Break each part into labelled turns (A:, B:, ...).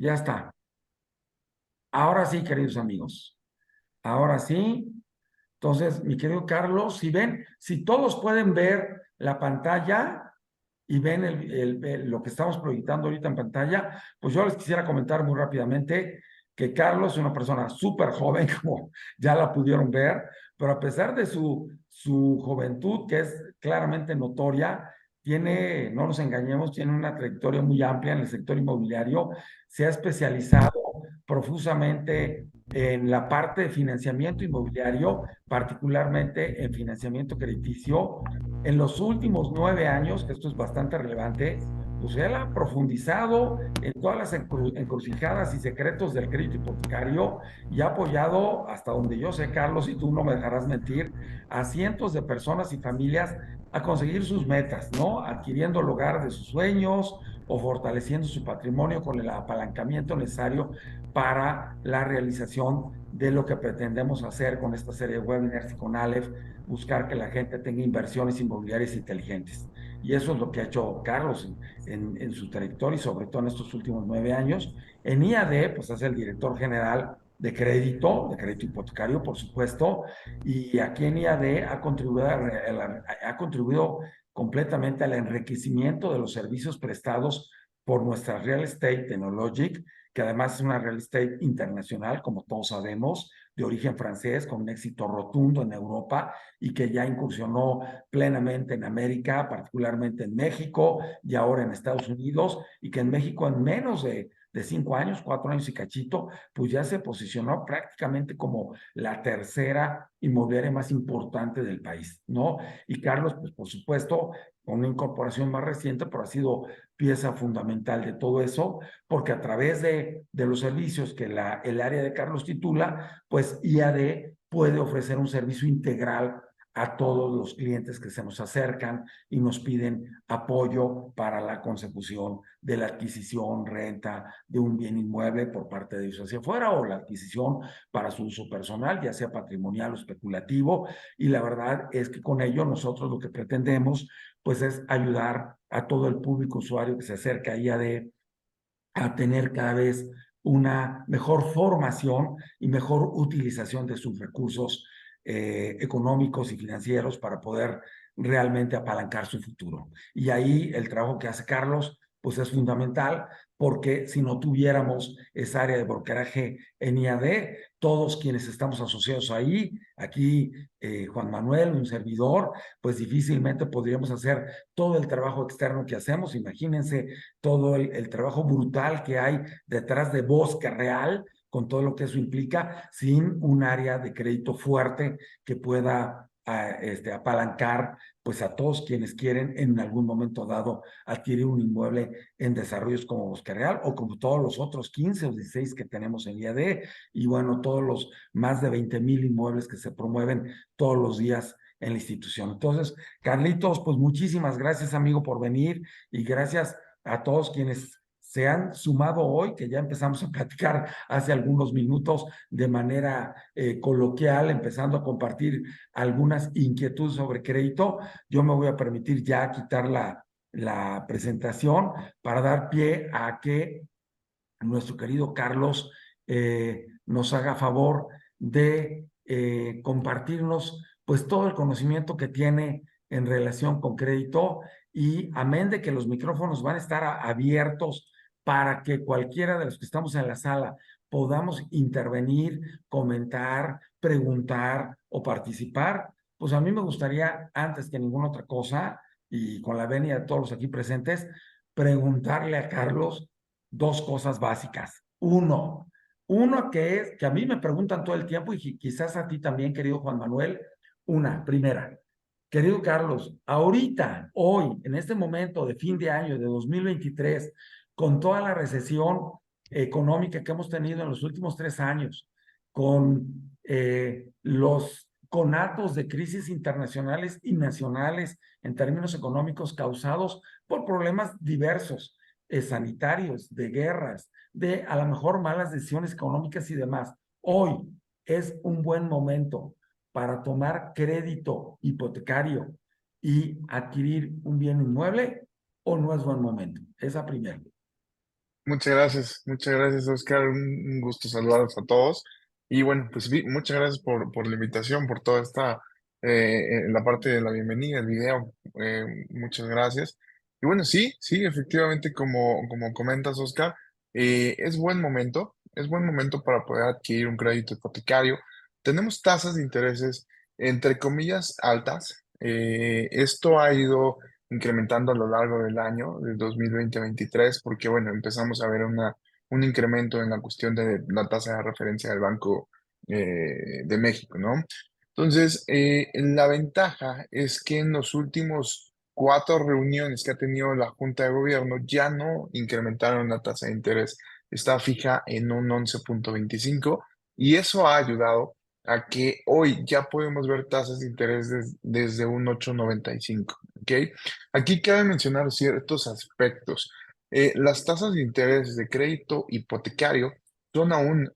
A: Ya está. Ahora sí, queridos amigos. Ahora sí. Entonces, mi querido Carlos, si ven, si todos pueden ver la pantalla y ven lo que estamos proyectando ahorita en pantalla, pues yo les quisiera comentar muy rápidamente que Carlos es una persona súper joven, como ya la pudieron ver, pero a pesar de su juventud, que es claramente notoria, tiene, no nos engañemos, tiene una trayectoria muy amplia en el sector inmobiliario, se ha especializado profusamente en la parte de financiamiento inmobiliario, particularmente en financiamiento crediticio. En los últimos 9 años, que esto es bastante relevante, pues él ha profundizado en todas las encrucijadas y secretos del crédito hipotecario y ha apoyado, hasta donde yo sé, Carlos, y tú no me dejarás mentir, a cientos de personas y familias a conseguir sus metas, ¿no? Adquiriendo el hogar de sus sueños o fortaleciendo su patrimonio con el apalancamiento necesario para la realización de lo que pretendemos hacer con esta serie de webinars y con Aleph, buscar que la gente tenga inversiones inmobiliarias inteligentes. Y eso es lo que ha hecho Carlos en su trayectoria y sobre todo en estos últimos 9 años. En IAD, pues es el director general de crédito hipotecario, por supuesto, y aquí en IAD ha contribuido completamente al enriquecimiento de los servicios prestados por nuestra Real Estate Technologic, que además es una real estate internacional, como todos sabemos, de origen francés, con un éxito rotundo en Europa y que ya incursionó plenamente en América, particularmente en México y ahora en Estados Unidos, y que en México en menos de 5 años, 4 años y cachito, pues ya se posicionó prácticamente como la tercera inmobiliaria más importante del país, ¿no? Y Carlos, pues por supuesto, con una incorporación más reciente, pero ha sido pieza fundamental de todo eso, porque a través de los servicios que el área de Carlos titula, pues IAD puede ofrecer un servicio integral a todos los clientes que se nos acercan y nos piden apoyo para la consecución de la adquisición, renta de un bien inmueble por parte de ellos hacia afuera o la adquisición para su uso personal, ya sea patrimonial o especulativo. Y la verdad es que con ello nosotros lo que pretendemos pues es ayudar a todo el público usuario que se acerca a IAD a tener cada vez una mejor formación y mejor utilización de sus recursos económicos y financieros para poder realmente apalancar su futuro. Y ahí el trabajo que hace Carlos, pues es fundamental, porque si no tuviéramos esa área de brokeraje en IAD, todos quienes estamos asociados ahí, aquí Juan Manuel, un servidor, pues difícilmente podríamos hacer todo el trabajo externo que hacemos. Imagínense todo el trabajo brutal que hay detrás de Bosque Real, con todo lo que eso implica, sin un área de crédito fuerte que pueda apalancar pues a todos quienes quieren en algún momento dado adquirir un inmueble en desarrollos como Bosque Real o como todos los otros 15 o 16 que tenemos en IAD y bueno, todos los más de 20,000 inmuebles que se promueven todos los días en la institución. Entonces, Carlitos, pues muchísimas gracias, amigo, por venir y gracias a todos quienes se han sumado hoy, que ya empezamos a platicar hace algunos minutos de manera coloquial, empezando a compartir algunas inquietudes sobre crédito. Yo me voy a permitir ya quitar la presentación para dar pie a que nuestro querido Carlos nos haga favor de compartirnos pues todo el conocimiento que tiene en relación con crédito y amén de que los micrófonos van a estar abiertos para que cualquiera de los que estamos en la sala podamos intervenir, comentar, preguntar o participar, pues a mí me gustaría, antes que ninguna otra cosa, y con la venia de todos los aquí presentes, preguntarle a Carlos dos cosas básicas. Uno que es, que a mí me preguntan todo el tiempo y quizás a ti también, querido Juan Manuel, primera, querido Carlos, ahorita, hoy, en este momento de fin de año de 2023, con toda la recesión económica que hemos tenido en los últimos 3 años, con los conatos de crisis internacionales y nacionales en términos económicos causados por problemas diversos, sanitarios, de guerras, de a lo mejor malas decisiones económicas y demás. Hoy es un buen momento para tomar crédito hipotecario y adquirir un bien inmueble o no es buen momento. Esa primera.
B: muchas gracias, Oscar. Un gusto saludarlos a todos. Y bueno, pues muchas gracias por la invitación, por toda esta, la parte de la bienvenida, el video. Muchas gracias. Y bueno, sí, sí, efectivamente, como comentas, Oscar, es buen momento para poder adquirir un crédito hipotecario. Tenemos tasas de intereses, entre comillas, altas. Esto ha ido incrementando a lo largo del año, del 2020-2023, porque bueno, empezamos a ver un incremento en la cuestión de la tasa de referencia del Banco de México, ¿no? Entonces, la ventaja es que en los últimos 4 reuniones que ha tenido la Junta de Gobierno ya no incrementaron la tasa de interés, está fija en un 11,25 y eso ha ayudado a que hoy ya podemos ver tasas de interés desde un 8,95, ¿ok? Aquí cabe mencionar ciertos aspectos. Las tasas de interés de crédito hipotecario son aún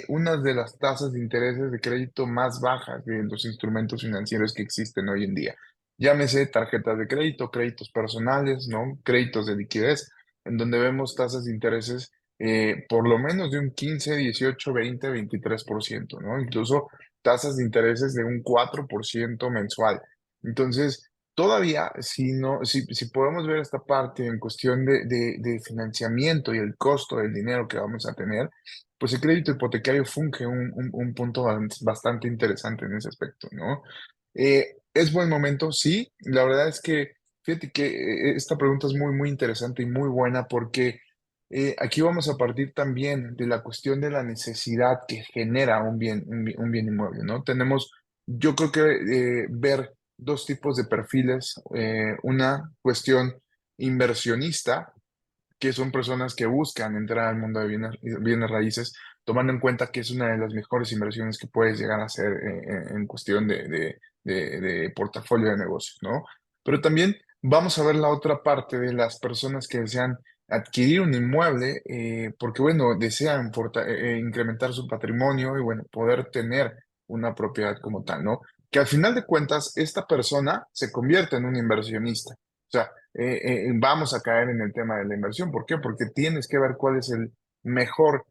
B: una de las tasas de intereses de crédito más bajas de los instrumentos financieros que existen hoy en día. Llámese tarjetas de crédito, créditos personales, ¿no? Créditos de liquidez, en donde vemos tasas de intereses por lo menos de un 15, 18, 20, 23%, ¿no? Incluso tasas de intereses de un 4% mensual. Entonces, todavía, si no, si podemos ver esta parte en cuestión de financiamiento y el costo del dinero que vamos a tener, pues el crédito hipotecario funge un punto bastante interesante en ese aspecto, ¿no? ¿Es buen momento? Sí, la verdad es que, fíjate que esta pregunta es muy interesante y muy buena porque aquí vamos a partir también de la cuestión de la necesidad que genera un bien inmueble, ¿no? Tenemos, yo creo que ver dos tipos de perfiles, una cuestión inversionista, que son personas que buscan entrar al mundo de bienes raíces, tomando en cuenta que es una de las mejores inversiones que puedes llegar a hacer en cuestión de portafolio de negocios, ¿no? Pero también vamos a ver la otra parte de las personas que desean adquirir un inmueble, porque, bueno, desean incrementar su patrimonio y, bueno, poder tener una propiedad como tal, ¿no? Que al final de cuentas, esta persona se convierte en un inversionista. O sea, vamos a caer en el tema de la inversión. ¿Por qué? Porque tienes que ver cuál es el mejor,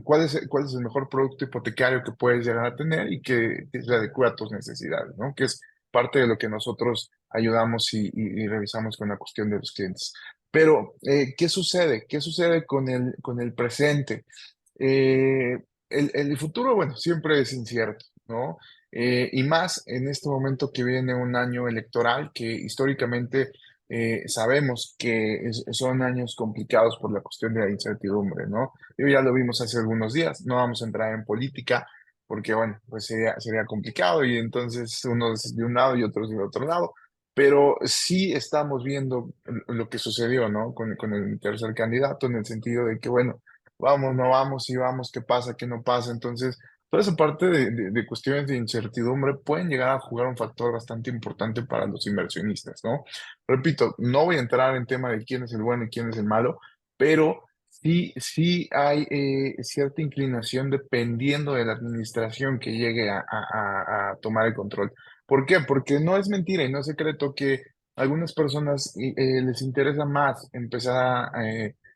B: cuál es el mejor producto hipotecario que puedes llegar a tener y que se adecue a tus necesidades, ¿no? Que es parte de lo que nosotros ayudamos y revisamos con la cuestión de los clientes. Pero, ¿qué sucede? ¿Qué sucede con el presente? Eh, el futuro, bueno, siempre es incierto, ¿no? Y más en este momento que viene un año electoral que históricamente sabemos que son años complicados por la cuestión de la incertidumbre, ¿no? Ya lo vimos hace algunos días, no vamos a entrar en política porque, bueno, pues sería complicado y entonces unos de un lado y otros de otro lado, pero sí estamos viendo lo que sucedió, ¿no? Con el tercer candidato en el sentido de que, bueno, vamos, no vamos, y vamos, qué pasa, qué no pasa. Entonces, toda esa parte de cuestiones de incertidumbre pueden llegar a jugar un factor bastante importante para los inversionistas, ¿no? Repito, no voy a entrar en tema de quién es el bueno y quién es el malo, pero sí hay cierta inclinación dependiendo de la administración que llegue a tomar el control. ¿Por qué? Porque no es mentira y no es secreto que a algunas personas les interesa más empezar a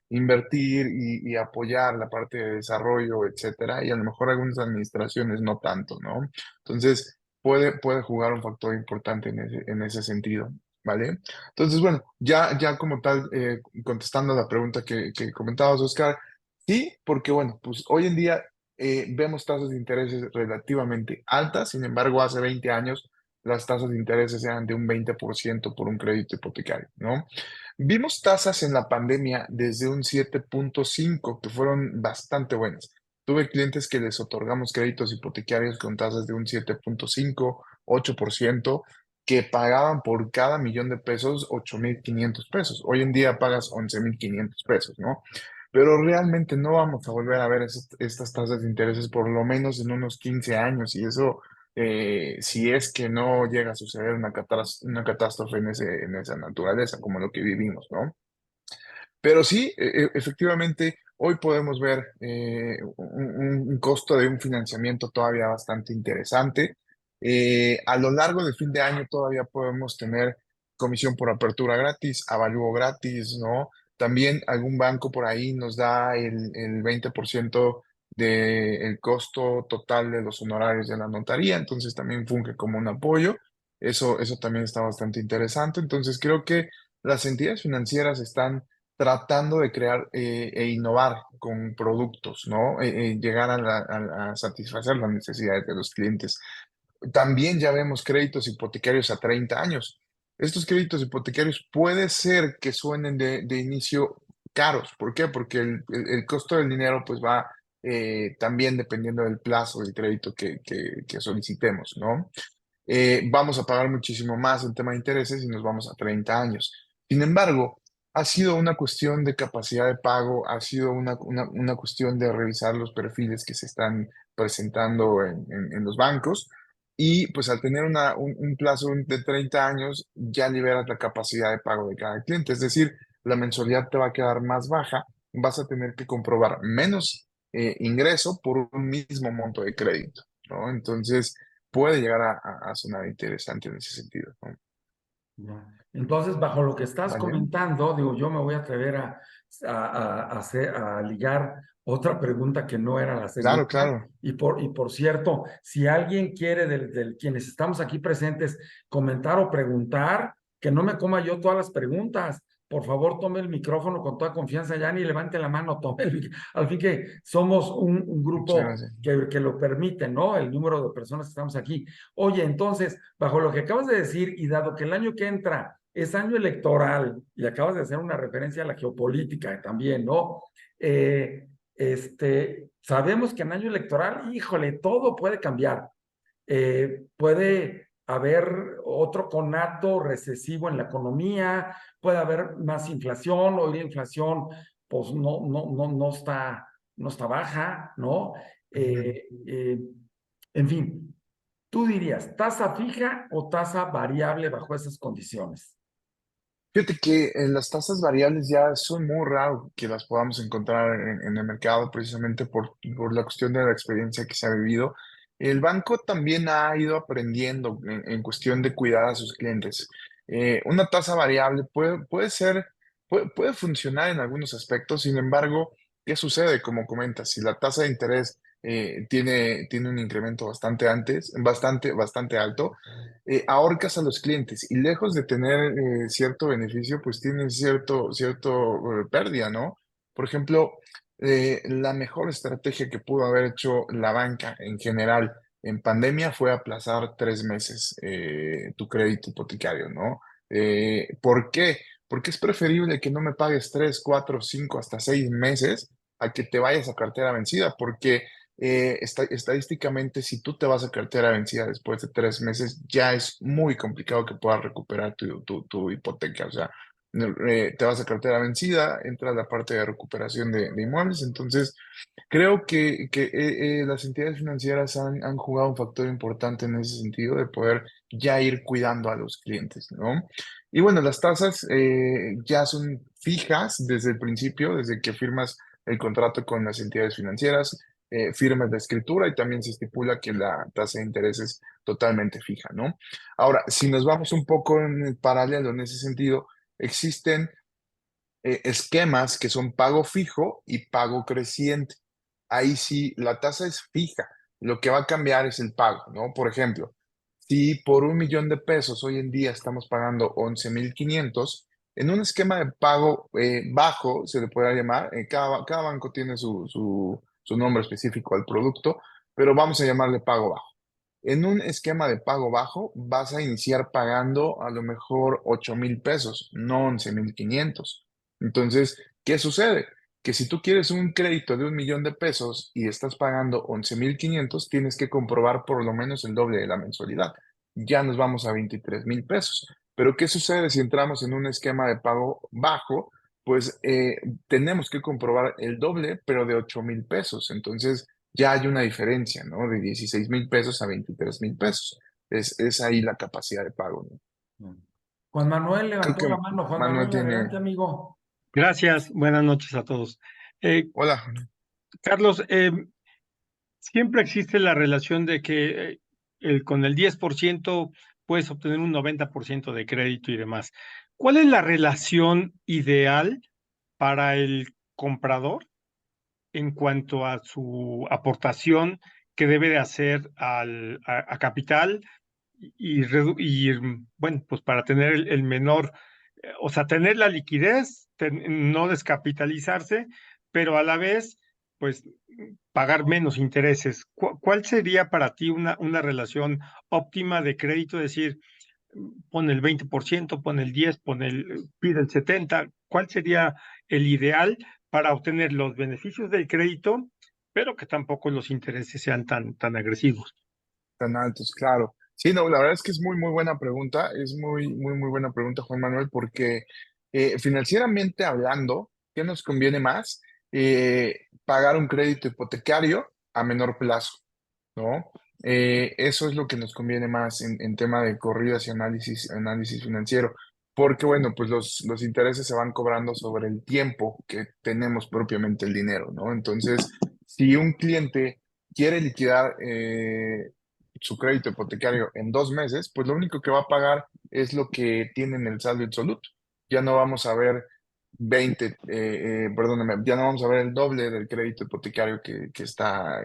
B: invertir y apoyar la parte de desarrollo, etcétera, y a lo mejor algunas administraciones no tanto, ¿no? Entonces, puede jugar un factor importante en ese sentido, ¿vale? Entonces, bueno, ya como tal, contestando a la pregunta que comentabas, Oscar, sí, porque bueno, pues hoy en día vemos tasas de intereses relativamente altas, sin embargo, hace 20 años las tasas de intereses eran de un 20% por un crédito hipotecario, ¿no? Vimos tasas en la pandemia desde un 7,5 que fueron bastante buenas. Tuve clientes que les otorgamos créditos hipotecarios con tasas de un 7,5, 8%, que pagaban por cada millón de pesos 8,500 pesos. Hoy en día pagas 11,500 pesos, ¿no? Pero realmente no vamos a volver a ver estas tasas de intereses por lo menos en unos 15 años y eso si es que no llega a suceder una catástrofe en esa naturaleza, como lo que vivimos, ¿no? Pero sí, efectivamente, hoy podemos ver un costo de un financiamiento todavía bastante interesante. A lo largo del fin de año todavía podemos tener comisión por apertura gratis, avalúo gratis, ¿no? También algún banco por ahí nos da el 20% del costo total de los honorarios de la notaría, entonces también funge como un apoyo. Eso también está bastante interesante. Entonces creo que las entidades financieras están tratando de crear e innovar con productos, ¿no? Llegar a satisfacer las necesidades de los clientes. También ya vemos créditos hipotecarios a 30 años. Estos créditos hipotecarios puede ser que suenen de inicio caros. ¿Por qué? Porque el costo del dinero pues va también dependiendo del plazo del crédito que solicitemos, ¿no? Vamos a pagar muchísimo más en tema de intereses y nos vamos a 30 años. Sin embargo, ha sido una cuestión de capacidad de pago, ha sido una cuestión de revisar los perfiles que se están presentando en los bancos y pues al tener un plazo de 30 años ya liberas la capacidad de pago de cada cliente, es decir, la mensualidad te va a quedar más baja, vas a tener que comprobar menos ingreso por un mismo monto de crédito, ¿no? Entonces puede llegar a sonar interesante en ese sentido, ¿no?
A: Ya. Entonces, bajo lo que estás
B: ¿Vale?
A: comentando, digo, yo me voy a atrever a ligar otra pregunta que no era la
B: Claro,
A: segunda.
B: claro.
A: Y por cierto, si alguien quiere, quienes estamos aquí presentes, comentar o preguntar, que no me coma yo todas las preguntas. Por favor, tome el micrófono con toda confianza, ya ni levante la mano, tome al fin que somos un
B: Muchas
A: grupo
B: gracias.
A: que lo permite, ¿no? El número de personas que estamos aquí. Oye, entonces, bajo lo que acabas de decir, y dado que el año que entra es año electoral, y acabas de hacer una referencia a la geopolítica también, ¿no? Sabemos que en año electoral, híjole, todo puede cambiar. Puede haber otro conato recesivo en la economía, puede haber más inflación, hoy la inflación, pues no está baja, ¿no?
B: Ujú.
A: En fin, tú dirías, ¿tasa fija o tasa variable bajo esas condiciones?
B: Fíjate que las tasas variables ya son muy raro que las podamos encontrar en el mercado precisamente por la cuestión de la experiencia que se ha vivido. El banco también ha ido aprendiendo en cuestión de cuidar a sus clientes. Una tasa variable puede ser, puede funcionar en algunos aspectos. Sin embargo, ¿qué sucede? Como comentas, si la tasa de interés tiene un incremento bastante alto, ahorcas a los clientes y lejos de tener cierto beneficio, pues tienen cierto pérdida, ¿no? Por ejemplo, la mejor estrategia que pudo haber hecho la banca en general en pandemia fue aplazar 3 meses tu crédito hipotecario, ¿no? ¿Por qué? Porque es preferible que no me pagues 3, 4, 5, hasta 6 meses a que te vayas a cartera vencida, porque estadísticamente, si tú te vas a cartera vencida después de 3 meses, ya es muy complicado que puedas recuperar tu hipoteca. O sea, te vas a cartera vencida, entra la parte de recuperación de inmuebles. Entonces, creo que las entidades financieras han jugado un factor importante en ese sentido de poder ya ir cuidando a los clientes, ¿no? Y bueno, las tasas ya son fijas desde el principio, desde que firmas el contrato con las entidades financieras, firmas de escritura y también se estipula que la tasa de interés es totalmente fija, ¿no? Ahora, si nos vamos un poco en el paralelo en ese sentido, existen esquemas que son pago fijo y pago creciente. Ahí sí, la tasa es fija. Lo que va a cambiar es el pago, ¿no? Por ejemplo, si por 1 millón de pesos hoy en día estamos pagando 11,500, en un esquema de pago bajo, se le podrá llamar, cada banco tiene su nombre específico al producto, pero vamos a llamarle pago bajo. En un esquema de pago bajo, vas a iniciar pagando a lo mejor 8,000 pesos, no 11,500. Entonces, ¿qué sucede? Que si tú quieres un crédito de 1 millón de pesos y estás pagando 11,500, tienes que comprobar por lo menos el doble de la mensualidad. Ya nos vamos a 23,000 pesos. Pero ¿qué sucede si entramos en un esquema de pago bajo? Pues tenemos que comprobar el doble, pero de 8,000 pesos. Entonces, ya hay una diferencia, ¿no? De 16,000 pesos a 23,000 pesos. Es ahí la capacidad de pago, ¿no?
A: Juan Manuel
B: Creo
A: levantó
B: que
A: la mano. Juan
B: Manuel
A: Manuel, adelante,
B: tiene...
A: amigo.
C: Gracias, buenas noches a todos.
B: Hola.
C: Carlos, siempre existe la relación de que con el 10% puedes obtener un 90% de crédito y demás. ¿Cuál es la relación ideal para el comprador en cuanto a su aportación que debe de hacer a capital bueno, pues para tener el menor, o sea, tener la liquidez, no descapitalizarse, pero a la vez, pues pagar menos intereses. ¿Cuál sería para ti una relación óptima de crédito? Es decir, pon el 20%, pon el 10%, pide el 70%. ¿Cuál sería el ideal para obtener los beneficios del crédito, pero que tampoco los intereses sean tan agresivos?
B: Tan altos, claro. Sí, no, la verdad es que es muy, muy buena pregunta. Es muy, muy, muy buena pregunta, Juan Manuel, porque financieramente hablando, ¿qué nos conviene más? Pagar un crédito hipotecario a menor plazo, ¿no? Eso es lo que nos conviene más en tema de corridas y análisis financiero, porque bueno, pues los intereses se van cobrando sobre el tiempo que tenemos propiamente el dinero, ¿no? Entonces, si un cliente quiere liquidar su crédito hipotecario en 2 meses, pues lo único que va a pagar es lo que tiene en el saldo absoluto. Ya no vamos a ver 20, perdóname, ya no vamos a ver el doble del crédito hipotecario que está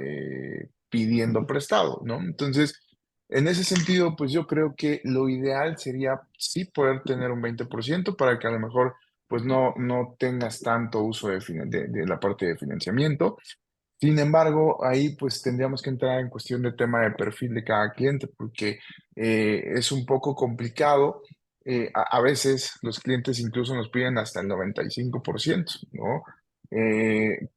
B: pidiendo prestado, ¿no? Entonces, en ese sentido, pues yo creo que lo ideal sería sí poder tener un 20% para que a lo mejor pues no tengas tanto uso de la parte de financiamiento. Sin embargo, ahí pues tendríamos que entrar en cuestión de tema de perfil de cada cliente, porque es un poco complicado. A veces los clientes incluso nos piden hasta el 95%, ¿no? Eh,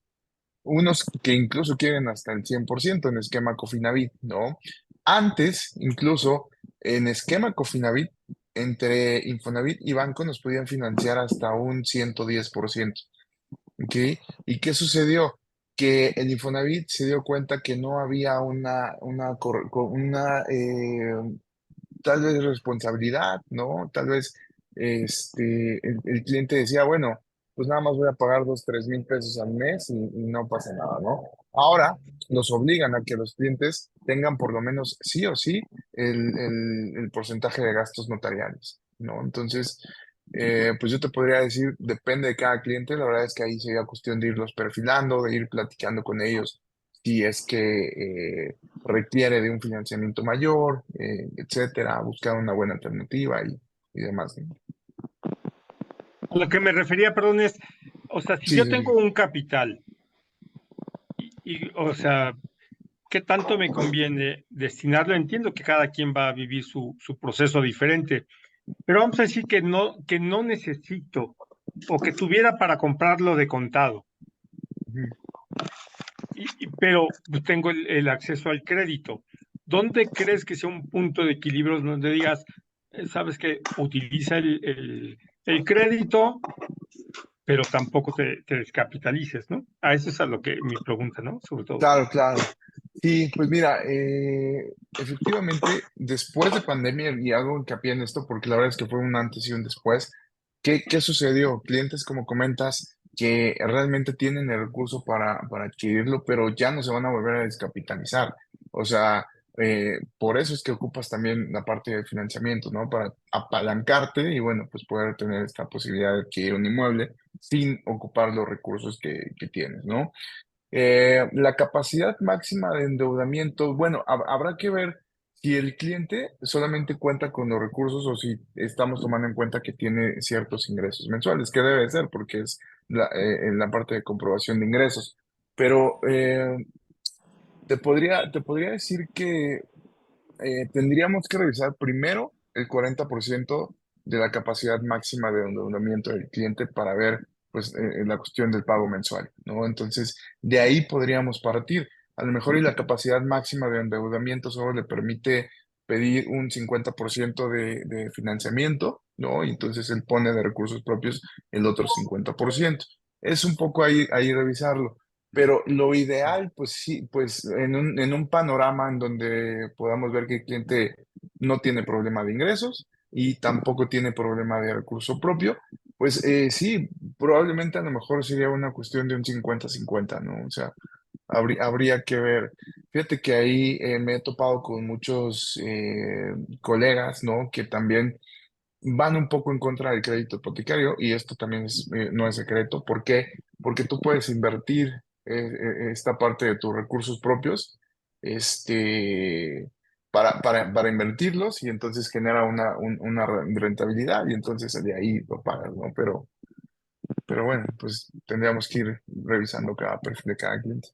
B: Unos que incluso quieren hasta el 100% en esquema Cofinavit, ¿no? Antes, incluso en esquema Cofinavit, entre Infonavit y banco nos podían financiar hasta un 110%. ¿Ok? ¿Y qué sucedió? Que el Infonavit se dio cuenta que no había tal vez responsabilidad, ¿no? Tal vez el cliente decía, bueno, pues nada más voy a pagar 2, 3 mil pesos al mes y no pasa nada, ¿no? Ahora nos obligan a que los clientes tengan por lo menos sí o sí el porcentaje de gastos notariales, ¿no? Entonces, pues yo te podría decir, depende de cada cliente, la verdad es que ahí sería cuestión de irlos perfilando, de ir platicando con ellos si es que requiere de un financiamiento mayor, etcétera, buscar una buena alternativa y demás, ¿no?
C: A lo que me refería, perdón, es, o sea, si
B: Sí,
C: yo
B: sí,
C: tengo
B: sí.
C: un capital o sea, ¿qué tanto me conviene destinarlo? Entiendo que cada quien va a vivir su proceso diferente, pero vamos a decir que no necesito o que tuviera para comprarlo de contado,
B: Ujú.
C: pero pues, tengo el acceso al crédito. ¿Dónde crees que sea un punto de equilibrio donde digas, sabes que utiliza el crédito, pero tampoco te descapitalices, ¿no? A eso es a lo que mi pregunta, ¿no? Sobre todo.
B: Claro, claro. Sí, pues mira, efectivamente, después de pandemia, y hago hincapié en esto porque la verdad es que fue un antes y un después, ¿qué sucedió? Clientes, como comentas, que realmente tienen el recurso para adquirirlo, pero ya no se van a volver a descapitalizar. O sea, por eso es que ocupas también la parte de financiamiento, ¿no? Para apalancarte y bueno, pues poder tener esta posibilidad de adquirir un inmueble sin ocupar los recursos que tienes, ¿no? La capacidad máxima de endeudamiento, bueno, habrá que ver si el cliente solamente cuenta con los recursos o si estamos tomando en cuenta que tiene ciertos ingresos mensuales, que debe ser porque es en la parte de comprobación de ingresos. Pero te podría decir que tendríamos que revisar primero el 40% de la capacidad máxima de endeudamiento del cliente para ver pues, la cuestión del pago mensual, ¿no? Entonces, de ahí podríamos partir. A lo mejor y la capacidad máxima de endeudamiento solo le permite pedir un 50% de financiamiento, ¿no? Y entonces él pone de recursos propios el otro 50%. Es un poco ahí revisarlo. Pero lo ideal, pues sí, pues en un panorama en donde podamos ver que el cliente no tiene problema de ingresos y tampoco tiene problema de recurso propio, pues sí, probablemente a lo mejor sería una cuestión de un 50-50, ¿no? O sea, habría que ver. Fíjate que ahí me he topado con muchos colegas, ¿no? Que también van un poco en contra del crédito hipotecario y esto también no es secreto. ¿Por qué? Porque tú puedes invertir esta parte de tus recursos propios para invertirlos y entonces genera una rentabilidad y entonces de ahí lo pagas, ¿no? Pero bueno, pues tendríamos que ir revisando cada perfil de cada cliente.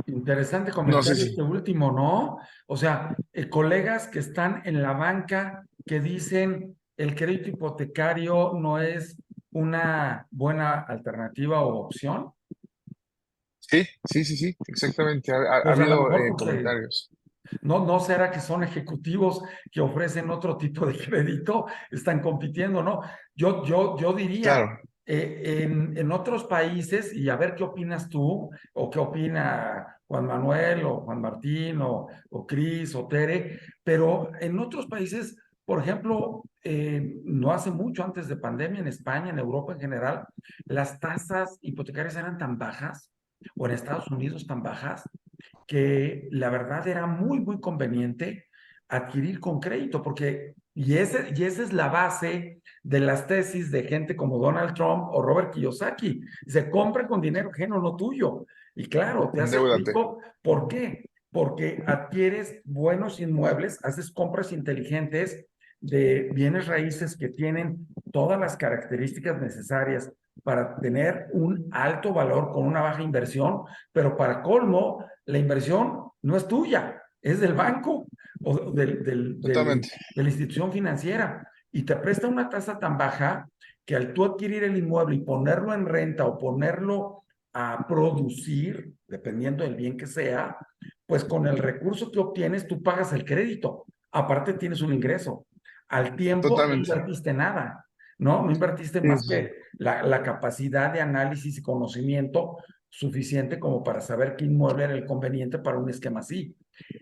A: Interesante
B: No sé
A: comentario
B: si,
A: este último, ¿no? O sea, colegas que están en la banca que dicen el crédito hipotecario no es una buena alternativa o opción.
B: sí, exactamente. Ha
A: Pues a lo
B: habido
A: mejor porque
B: comentarios.
A: no será que son ejecutivos que ofrecen otro tipo de crédito, están compitiendo, ¿no? Yo diría,
B: Claro,
A: en otros países, y a ver qué opinas tú, o qué opina Juan Manuel, o Juan Martín, o Cris, o Tere, pero en otros países, por ejemplo, no hace mucho antes de pandemia, en España, en Europa en general, las tasas hipotecarias eran tan bajas, o en Estados Unidos tan bajas, que la verdad era muy conveniente adquirir con crédito, porque, y esa es la base de las tesis de gente como Donald Trump o Robert Kiyosaki. Se compra con dinero ajeno, no tuyo. Y claro, te haces
B: endeúdate.
A: rico. ¿Por qué? Porque adquieres buenos inmuebles, haces compras inteligentes de bienes raíces que tienen todas las características necesarias para tener un alto valor con una baja inversión, pero para colmo, la inversión no es tuya, es del banco o
B: Totalmente.
A: de la institución financiera y te presta una tasa tan baja que al tú adquirir el inmueble y ponerlo en renta o ponerlo a producir, dependiendo del bien que sea, pues con el recurso que obtienes tú pagas el crédito. Aparte tienes un ingreso. Al tiempo no
B: Totalmente.
A: invertiste nada, ¿no? No invertiste
B: Sí,
A: más
B: sí, sí.
A: que la capacidad de análisis y conocimiento suficiente como para saber qué inmueble era el conveniente para un esquema así.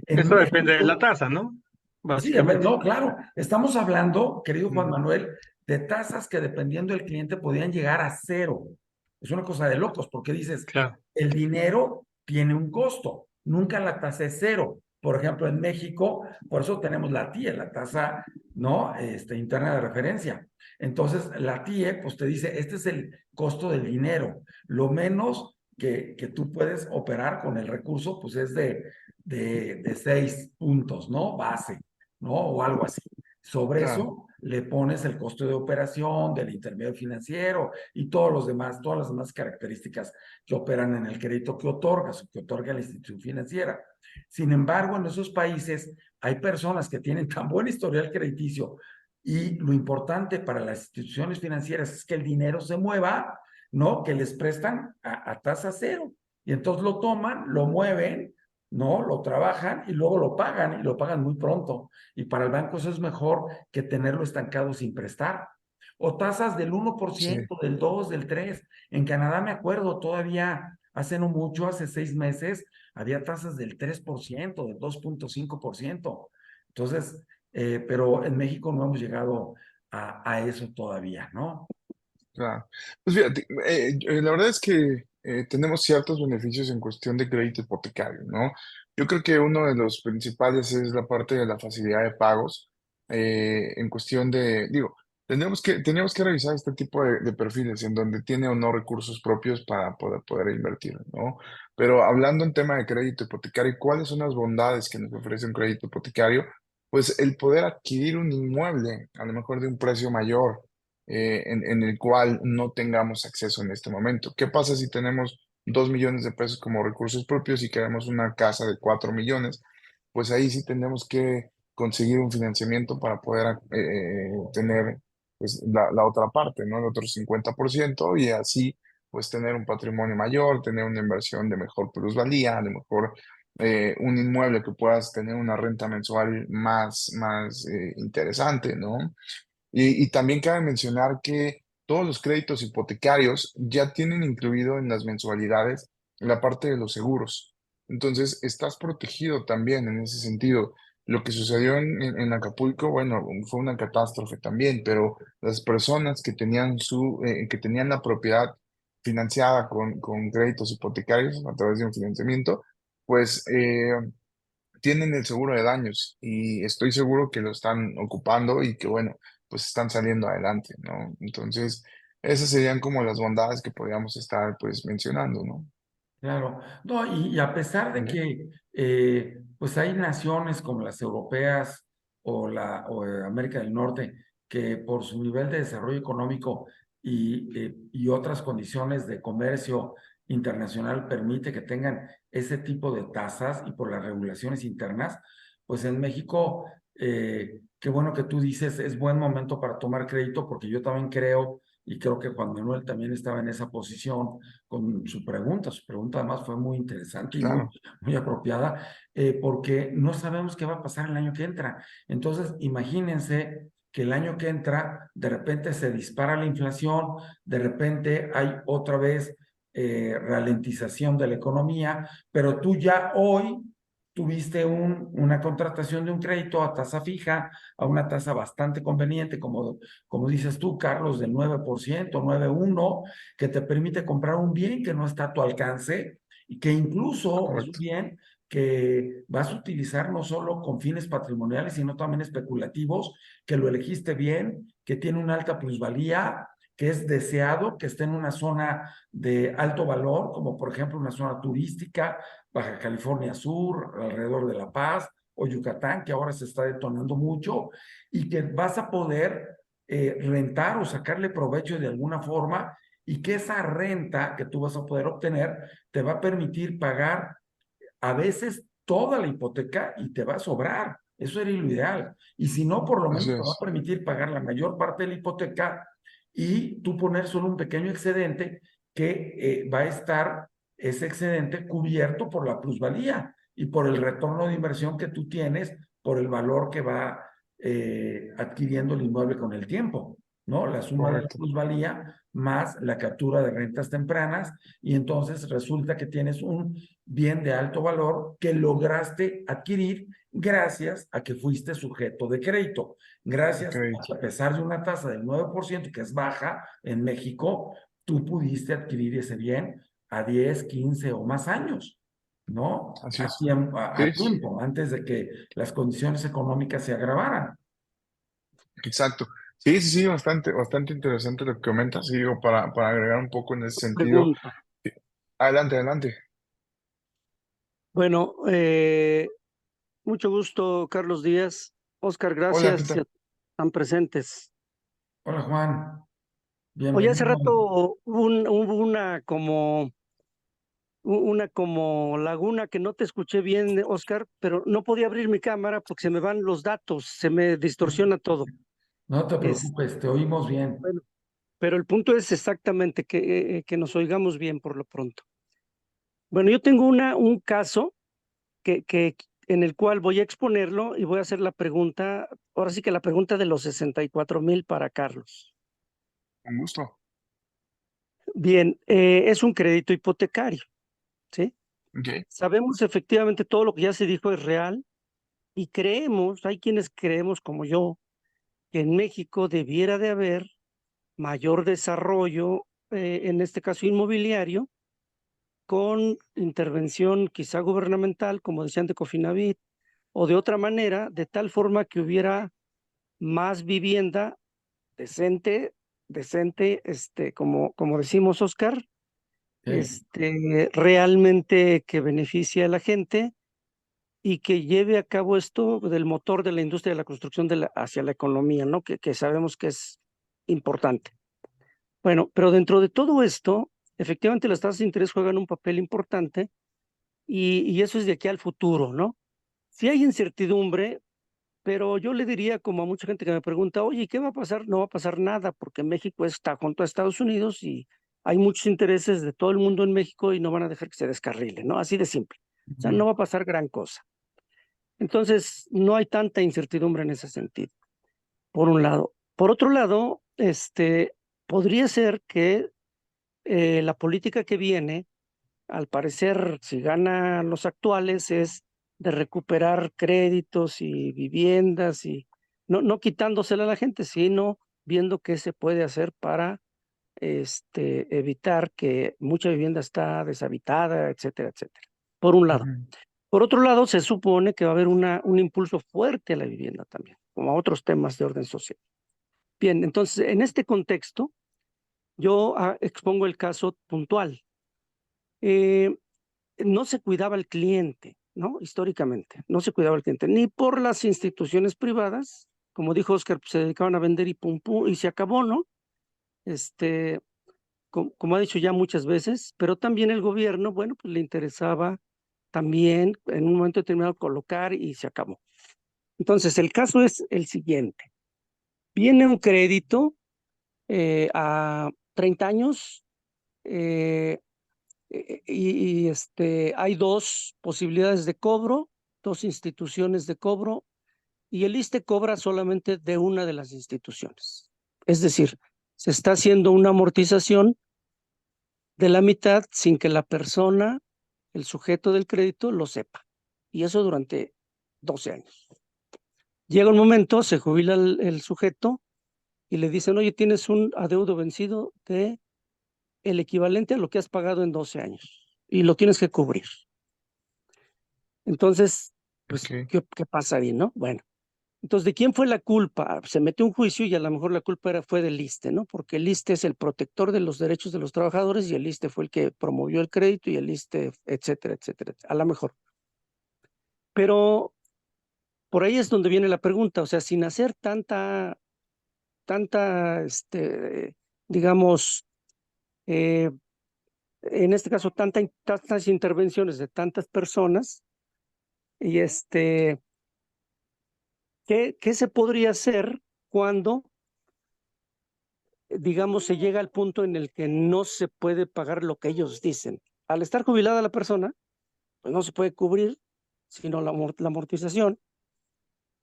A: En
C: Eso depende de la
A: México,
C: tasa, ¿no?
A: sí,
C: Básicamente.
A: no, claro, estamos hablando, querido Juan
B: Mm,
A: Manuel, de tasas que dependiendo del cliente podían llegar a cero. Es una cosa de locos, porque dices,
C: Claro.
A: el dinero tiene un costo, nunca la tasa es cero. Por ejemplo, en México, por eso tenemos la TIE, la tasa, ¿no? Interna de referencia. Entonces, la TIE, pues te dice, este es el costo del dinero. Lo menos que tú puedes operar con el recurso, pues es de 6 puntos, ¿no? Base. ¿No? O algo así. Sobre
B: claro,
A: eso le pones el costo de operación del intermedio financiero y todos los demás, todas las demás características que operan en el crédito que otorgas o que otorga la institución financiera. Sin embargo, en esos países hay personas que tienen tan buen historial crediticio y lo importante para las instituciones financieras es que el dinero se mueva, ¿no? Que les prestan a tasa cero. Y entonces lo toman, lo mueven, ¿no? Lo trabajan y luego lo pagan y lo pagan muy pronto. Y para el banco eso es mejor que tenerlo estancado sin prestar. O tasas del uno por
B: sí,
A: ciento del 2 del 3. En Canadá me acuerdo, todavía hace no mucho, hace 6 meses, había tasas del 3%, del 2,5%. Entonces, pero en México no hemos llegado a eso todavía, ¿no?
B: claro. Pues fíjate, la verdad es que tenemos ciertos beneficios en cuestión de crédito hipotecario, ¿no? Yo creo que uno de los principales es la parte de la facilidad de pagos, en cuestión de, digo, tenemos que revisar este tipo de perfiles en donde tiene o no recursos propios para poder invertir, ¿no? Pero hablando en tema de crédito hipotecario, ¿cuáles son las bondades que nos ofrece un crédito hipotecario? Pues el poder adquirir un inmueble, a lo mejor de un precio mayor en el cual no tengamos acceso en este momento. ¿Qué pasa si tenemos 2 millones de pesos como recursos propios y queremos una casa de 4 millones? Pues ahí sí tenemos que conseguir un financiamiento para poder tener pues, la otra parte, ¿no? El otro 50% y así pues tener un patrimonio mayor, tener una inversión de mejor plusvalía, de mejor un inmueble que puedas tener una renta mensual más interesante, ¿no? Y también cabe mencionar que todos los créditos hipotecarios ya tienen incluido en las mensualidades la parte de los seguros. Entonces, estás protegido también en ese sentido. Lo que sucedió en Acapulco, bueno, fue una catástrofe también, pero las personas que tenían la propiedad financiada con créditos hipotecarios a través de un financiamiento, pues tienen el seguro de daños y estoy seguro que lo están ocupando y que, bueno, pues están saliendo adelante, ¿no? Entonces, esas serían como las bondades que podríamos estar, pues, mencionando, ¿no?
A: Claro, no, y a pesar de
B: Ok.
A: que pues hay naciones como las europeas o América del Norte que por su nivel de desarrollo económico y otras condiciones de comercio internacional permite que tengan ese tipo de tasas y por las regulaciones internas, pues en México, qué bueno que tú dices, es buen momento para tomar crédito porque yo también creo, y creo que Juan Manuel también estaba en esa posición con su pregunta. Su pregunta además fue muy interesante y muy,
B: Claro,
A: muy apropiada, porque no sabemos qué va a pasar el año que entra. Entonces, imagínense que el año que entra, de repente se dispara la inflación, de repente hay otra vez ralentización de la economía, pero tú ya hoy tuviste una contratación de un crédito a tasa fija, a una tasa bastante conveniente, como dices tú, Carlos, del 9%, 9,1, que te permite comprar un bien que no está a tu alcance y que incluso es un
B: correcto.
A: bien que vas a utilizar no solo con fines patrimoniales, sino también especulativos, que lo elegiste bien, que tiene una alta plusvalía, que es deseado, que esté en una zona de alto valor, como por ejemplo una zona turística, Baja California Sur, alrededor de La Paz o Yucatán, que ahora se está detonando mucho, y que vas a poder rentar o sacarle provecho de alguna forma y que esa renta que tú vas a poder obtener te va a permitir pagar a veces toda la hipoteca y te va a sobrar. Eso sería lo ideal. Y si no, por lo
B: Así
A: menos te va a
B: es,
A: permitir pagar la mayor parte de la hipoteca y tú poner solo un pequeño excedente que va a estar ese excedente cubierto por la plusvalía y por el retorno de inversión que tú tienes, por el valor que va adquiriendo el inmueble con el tiempo, ¿no? La suma de la
B: correcto.
A: plusvalía más la captura de rentas tempranas y entonces resulta que tienes un bien de alto valor que lograste adquirir gracias a que fuiste sujeto de crédito, gracias a
B: Crédito.
A: que a pesar de una tasa del 9% que es baja en México, tú pudiste adquirir ese bien a 10, 15 o más años, ¿no?
B: Así
A: A
B: es.
A: tiempo,
B: Sí,
A: tiempo, antes de que las condiciones económicas se agravaran.
B: exacto. Sí, sí, sí, bastante, bastante interesante lo que comentas. Y digo, para agregar un poco en ese sentido,
D: Pregunta.
B: eh, adelante, adelante.
D: Bueno, mucho gusto, Carlos Díaz. Oscar,
B: Hola, ¿qué
D: gracias.
B: tal?
D: Están presentes.
A: Hola Juan,
D: Oye, hace
A: bienvenido.
D: rato hubo una como laguna que no te escuché bien, Oscar, pero no podía abrir mi cámara porque se me van los datos, se me distorsiona todo.
A: No te
D: Es,
A: preocupes, te oímos bien.
D: bueno, pero el punto es exactamente que nos oigamos bien por lo pronto. Bueno, yo tengo un caso en el cual voy a exponerlo y voy a hacer la pregunta, ahora sí que la pregunta de los 64,000 para Carlos.
B: Un gusto.
D: Bien, es un crédito hipotecario, ¿sí?
B: Ok.
D: Sabemos efectivamente todo lo que ya se dijo es real y creemos, hay quienes creemos como yo, que en México debiera de haber mayor desarrollo, en este caso inmobiliario, con intervención quizá gubernamental, como decían de Cofinavit, o de otra manera, de tal forma que hubiera más vivienda decente, como decimos, Oscar,
A: Sí.
D: realmente que beneficie a la gente y que lleve a cabo esto del motor de la industria de la construcción hacia la economía, ¿no? Que sabemos que es importante. Bueno, pero dentro de todo esto, efectivamente las tasas de interés juegan un papel importante y eso es de aquí al futuro, ¿no? Si hay incertidumbre, pero yo le diría, como a mucha gente que me pregunta, oye, ¿qué va a pasar? No va a pasar nada, porque México está junto a Estados Unidos y hay muchos intereses de todo el mundo en México y no van a dejar que se descarrile, ¿no? Así de simple. O sea, no va a pasar gran cosa. Entonces, no hay tanta incertidumbre en ese sentido, por un lado. Por otro lado, podría ser que la política que viene, al parecer, si ganan los actuales, es de recuperar créditos y viviendas y no quitándosela a la gente, sino viendo qué se puede hacer para evitar que mucha vivienda está deshabitada, etcétera, etcétera. Por un lado.
B: Ujú.
D: Por otro lado, se supone que va a haber un impulso fuerte a la vivienda también, como a otros temas de orden social. Bien, entonces, en este contexto, yo expongo el caso puntual. No se cuidaba el cliente, ¿no? Históricamente, no se cuidaba el cliente, ni por las instituciones privadas, como dijo Oscar, pues, se dedicaban a vender y pum, pum, y se acabó, ¿no? Como ha dicho ya muchas veces, pero también el gobierno, bueno, pues le interesaba también en un momento determinado colocar y se acabó. Entonces, el caso es el siguiente. Viene un crédito a 30 años hay dos posibilidades de cobro, dos instituciones de cobro, y el ISSSTE cobra solamente de una de las instituciones. Es decir, se está haciendo una amortización de la mitad sin que la persona, el sujeto del crédito, lo sepa. Y eso durante 12 años. Llega un momento, se jubila el sujeto y le dicen, oye, tienes un adeudo vencido de el equivalente a lo que has pagado en 12 años y lo tienes que cubrir. Entonces, pues,
B: Ok.
D: ¿qué pasa ahí, no? Bueno, entonces, ¿de quién fue la culpa? Se metió un juicio y a lo mejor la culpa fue del ISSSTE, ¿no? Porque el ISSSTE es el protector de los derechos de los trabajadores y el ISSSTE fue el que promovió el crédito y el ISSSTE, etcétera, etcétera, a lo mejor. Pero por ahí es donde viene la pregunta, o sea, sin hacer tanta, digamos, en este caso, tantas intervenciones de tantas personas, y ¿qué se podría hacer cuando, digamos, se llega al punto en el que no se puede pagar lo que ellos dicen? Al estar jubilada la persona, pues no se puede cubrir, sino la amortización,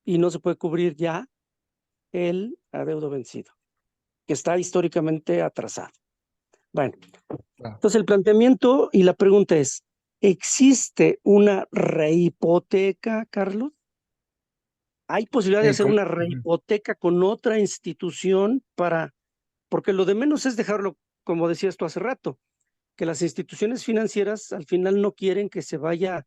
D: y no se puede cubrir ya el adeudo vencido, que está históricamente atrasado. Bueno,
B: Claro.
D: entonces el planteamiento y la pregunta es, ¿existe una rehipoteca, Carlos? ¿Hay posibilidad de hacer una rehipoteca con otra institución porque lo de menos es dejarlo, como decías tú hace rato, que las instituciones financieras al final no quieren que se vaya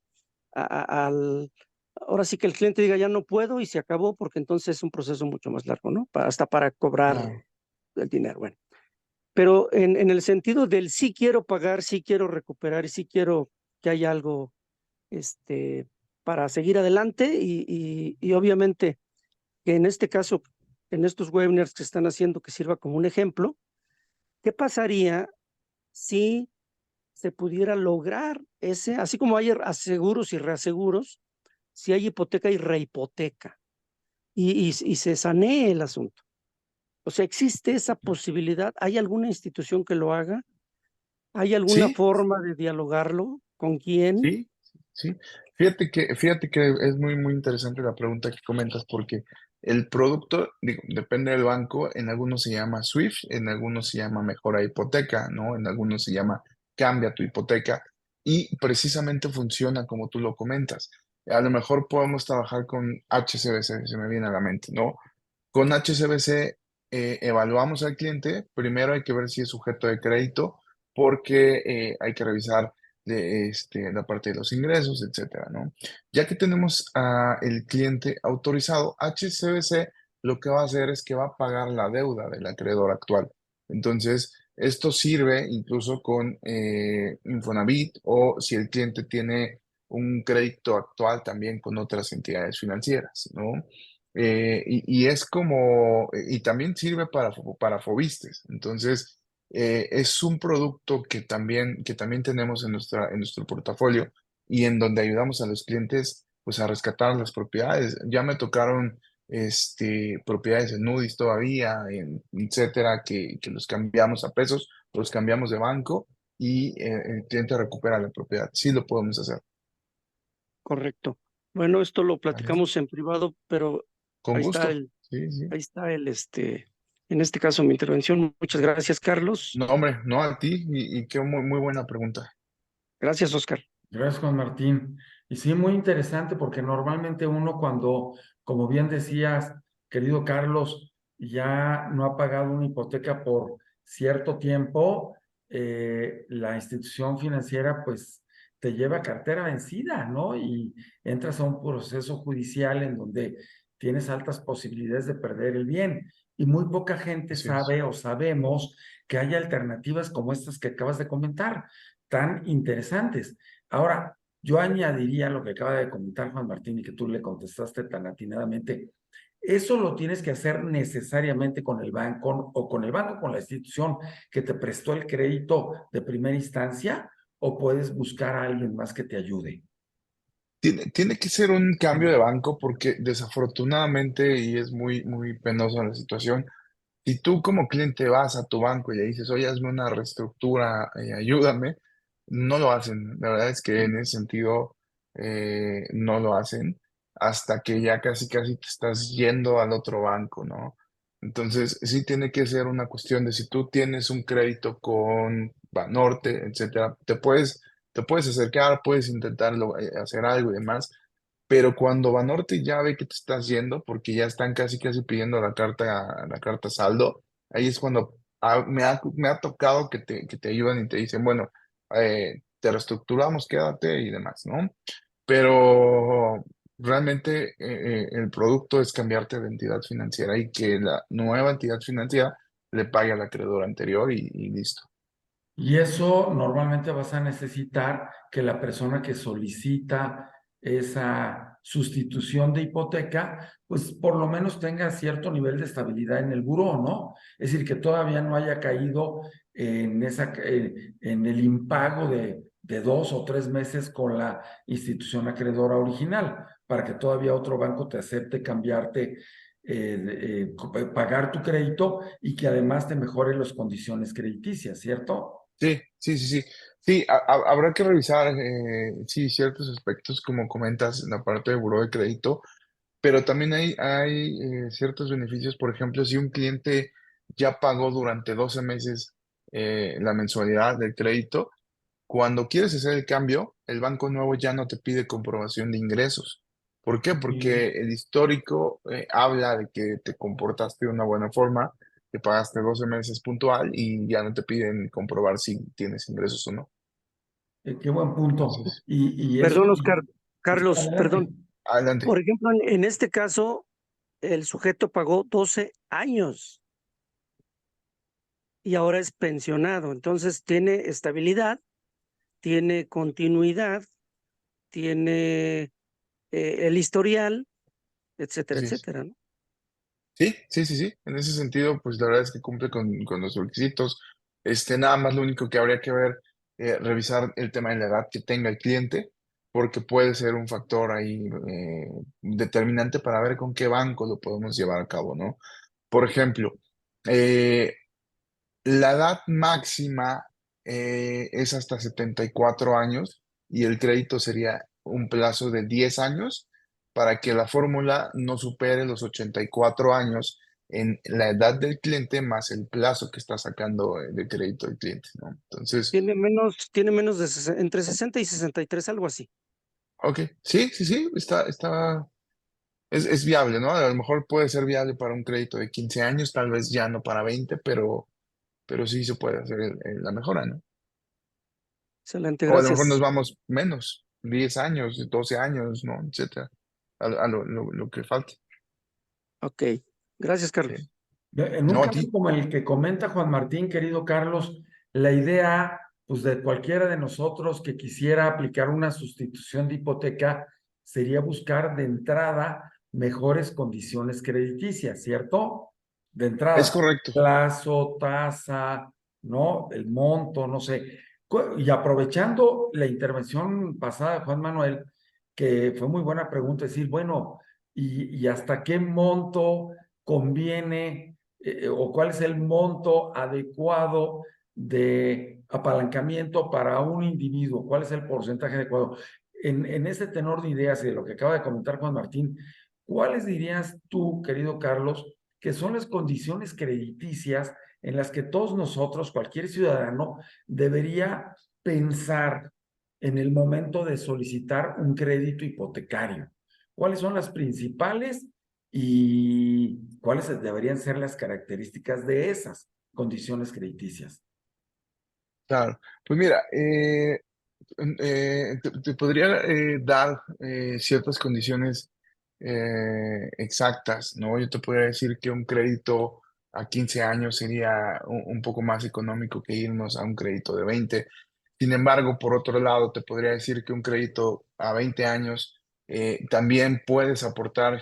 D: ahora sí que el cliente diga ya no puedo y se acabó, porque entonces es un proceso mucho más largo, ¿no? Hasta para cobrar
B: Claro.
D: el dinero, bueno. Pero en el sentido del sí quiero pagar, sí quiero recuperar y sí quiero que haya algo para seguir adelante y obviamente que en este caso, en estos webinars que están haciendo, que sirva como un ejemplo, ¿qué pasaría si se pudiera lograr así como hay aseguros y reaseguros, si hay hipoteca y rehipoteca, y se sanee el asunto? O sea, ¿existe esa posibilidad? ¿Hay alguna institución que lo haga? ¿Hay alguna
B: Sí,
D: forma de dialogarlo? ¿Con quién?
B: sí, sí. Fíjate que es muy, muy interesante la pregunta que comentas porque el producto, digo, depende del banco, en algunos se llama Swift, en algunos se llama Mejora Hipoteca, ¿no? En algunos se llama Cambia tu hipoteca y precisamente funciona como tú lo comentas. A lo mejor podemos trabajar con HCBC, se me viene a la mente, ¿no? Con HCBC evaluamos al cliente, primero hay que ver si es sujeto de crédito porque hay que revisar la parte de los ingresos, etcétera, ¿no? Ya que tenemos a el cliente autorizado, HCBC lo que va a hacer es que va a pagar la deuda del acreedor actual. Entonces, esto sirve incluso con Infonavit o si el cliente tiene un crédito actual también con otras entidades financieras, ¿no? Y es como, y también sirve para Fobistes. Entonces, es un producto que también tenemos en nuestro portafolio y en donde ayudamos a los clientes pues a rescatar las propiedades. Ya me tocaron propiedades en Moody's todavía, etcétera, que los cambiamos a pesos, los cambiamos de banco y el cliente recupera la propiedad. Sí lo podemos hacer.
D: Correcto. Bueno, esto lo
B: ¿Vale?
D: platicamos en privado, pero
B: Con
D: ahí está
B: gusto. Sí, sí.
D: en este caso mi intervención. Muchas gracias, Carlos.
B: No, hombre, no a ti y qué muy, muy buena pregunta.
D: Gracias, Oscar.
A: Gracias, Juan Martín. Y sí, muy interesante porque normalmente uno cuando, como bien decías, querido Carlos, ya no ha pagado una hipoteca por cierto tiempo, la institución financiera pues te lleva a cartera vencida, ¿no? Y entras a un proceso judicial en donde tienes altas posibilidades de perder el bien. Y muy poca gente
B: Así es.
A: sabe o sabemos que hay alternativas como estas que acabas de comentar, tan interesantes. Ahora, yo añadiría lo que acaba de comentar Juan Martín y que tú le contestaste tan atinadamente. Eso lo tienes que hacer necesariamente con el banco o con el banco, con la institución que te prestó el crédito de primera instancia, o puedes buscar a alguien más que te ayude.
B: Tiene que ser un cambio de banco porque desafortunadamente, y es muy, muy penosa la situación, si tú como cliente vas a tu banco y le dices, oye, hazme una reestructura, ayúdame, no lo hacen. La verdad es que en ese sentido no lo hacen hasta que ya casi casi te estás yendo al otro banco, ¿no? Entonces, sí tiene que ser una cuestión de si tú tienes un crédito con Banorte, etcétera, te puedes acercar, puedes intentarlo, hacer algo y demás, pero cuando Banorte ya ve que te estás yendo, porque ya están casi casi pidiendo la carta saldo, ahí es cuando me ha tocado que te ayudan y te dicen, bueno, te reestructuramos, quédate y demás, ¿no? Pero realmente el producto es cambiarte de entidad financiera y que la nueva entidad financiera le pague al acreedor anterior y listo.
A: Y eso normalmente vas a necesitar que la persona que solicita esa sustitución de hipoteca, pues por lo menos tenga cierto nivel de estabilidad en el buró, ¿no? Es decir, que todavía no haya caído en el impago de 2 o 3 meses con la institución acreedora original, para que todavía otro banco te acepte cambiarte, pagar tu crédito y que además te mejore las condiciones crediticias, ¿cierto?
B: Sí, sí, sí, sí. Sí, habrá que revisar, sí, ciertos aspectos, como comentas, en la parte de buró de crédito, pero también hay ciertos beneficios. Por ejemplo, si un cliente ya pagó durante 12 meses la mensualidad del crédito, cuando quieres hacer el cambio, el banco nuevo ya no te pide comprobación de ingresos. ¿Por qué?
A: Sí.
B: Porque el histórico habla de que te comportaste de una buena forma, que pagaste 12 meses puntual y ya no te piden comprobar si tienes ingresos o no.
A: Qué buen punto.
B: Entonces,
A: Y eso,
D: Perdón, Oscar.
A: sí,
D: Carlos,
A: adelante.
D: perdón.
B: adelante.
D: Por ejemplo, en este caso, el sujeto pagó 12 años y ahora es pensionado. Entonces tiene estabilidad, tiene continuidad, tiene el historial, etcétera,
B: Así es.
D: etcétera, ¿no?
B: Sí, sí, sí, sí. En ese sentido, pues la verdad es que cumple con los requisitos. Nada más lo único que habría que ver, revisar el tema de la edad que tenga el cliente, porque puede ser un factor ahí determinante para ver con qué banco lo podemos llevar a cabo, ¿no? Por ejemplo, eh, la edad máxima es hasta 74 años y el crédito sería un plazo de 10 años para que la fórmula no supere los 84 años en la edad del cliente más el plazo que está sacando de crédito el cliente, ¿no? Entonces,
D: Tiene menos de entre 60 y 63, algo así.
B: ok, sí, sí, sí, es viable, ¿no? A lo mejor puede ser viable para un crédito de 15 años, tal vez ya no para 20, pero sí se puede hacer la mejora, ¿no?
D: Excelente,
B: O a lo mejor nos
D: gracias.
B: vamos menos, 10 años, 12 años, ¿no? Etcétera. A lo que falte.
D: Ok, gracias,
B: Sí.
D: Carlos.
A: En un
B: No a
A: caso
B: ti.
A: como el que comenta Juan Martín, querido Carlos, la idea, pues, de cualquiera de nosotros que quisiera aplicar una sustitución de hipoteca sería buscar de entrada mejores condiciones crediticias, ¿cierto? De
B: Es
A: entrada,
B: correcto.
A: plazo, tasa, ¿no? El monto, no sé. Y aprovechando la intervención pasada de Juan Manuel, que fue muy buena pregunta, decir, bueno, ¿y hasta qué monto conviene o cuál es el monto adecuado de apalancamiento para un individuo? ¿Cuál es el porcentaje adecuado? En ese tenor de ideas y de lo que acaba de comentar Juan Martín, ¿cuáles dirías tú, querido Carlos, que son las condiciones crediticias en las que todos nosotros, cualquier ciudadano, debería pensar en el momento de solicitar un crédito hipotecario? ¿Cuáles son las principales y cuáles deberían ser las características de esas condiciones crediticias?
B: Claro. Pues mira, te podría dar ciertas condiciones exactas, ¿no? Yo te podría decir que un crédito a 15 años sería un poco más económico que irnos a un crédito de 20. Sin embargo, por otro lado, te podría decir que un crédito a 20 años también puedes aportar,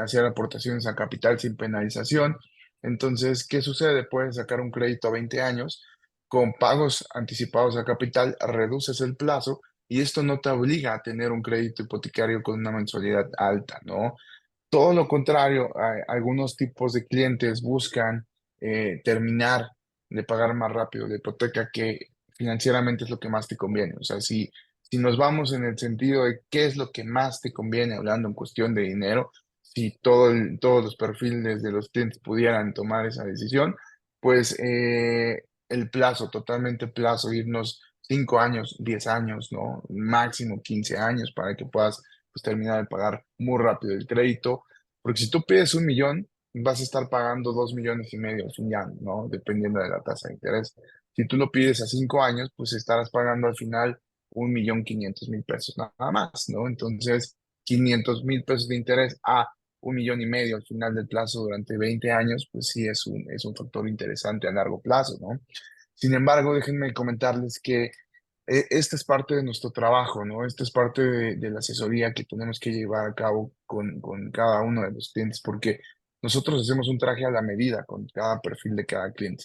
B: hacer aportaciones a capital sin penalización. Entonces, ¿qué sucede? Puedes sacar un crédito a 20 años con pagos anticipados a capital, reduces el plazo y esto no te obliga a tener un crédito hipotecario con una mensualidad alta, ¿no? Todo lo contrario, algunos tipos de clientes buscan terminar de pagar más rápido la hipoteca, que financieramente es lo que más te conviene. O sea, si nos vamos en el sentido de qué es lo que más te conviene, hablando en cuestión de dinero, si todos los perfiles de los clientes pudieran tomar esa decisión, pues el plazo, totalmente plazo, irnos 5 años, 10 años, ¿no? Máximo 15 años para que puedas pues, terminar de pagar muy rápido el crédito, porque si tú pides 1 millón, vas a estar pagando 2,5 millones al final, ¿no? Dependiendo de la tasa de interés. Si tú lo pides a 5 años, pues estarás pagando al final 1,500,000 pesos nada más, ¿no? Entonces, 500,000 pesos de interés a 1,5 millones al final del plazo durante 20 años, pues sí es un factor interesante a largo plazo, ¿no? Sin embargo, déjenme comentarles que esta es parte de nuestro trabajo, ¿no? Esta es parte de la asesoría que tenemos que llevar a cabo con cada uno de los clientes, porque nosotros hacemos un traje a la medida con cada perfil de cada cliente.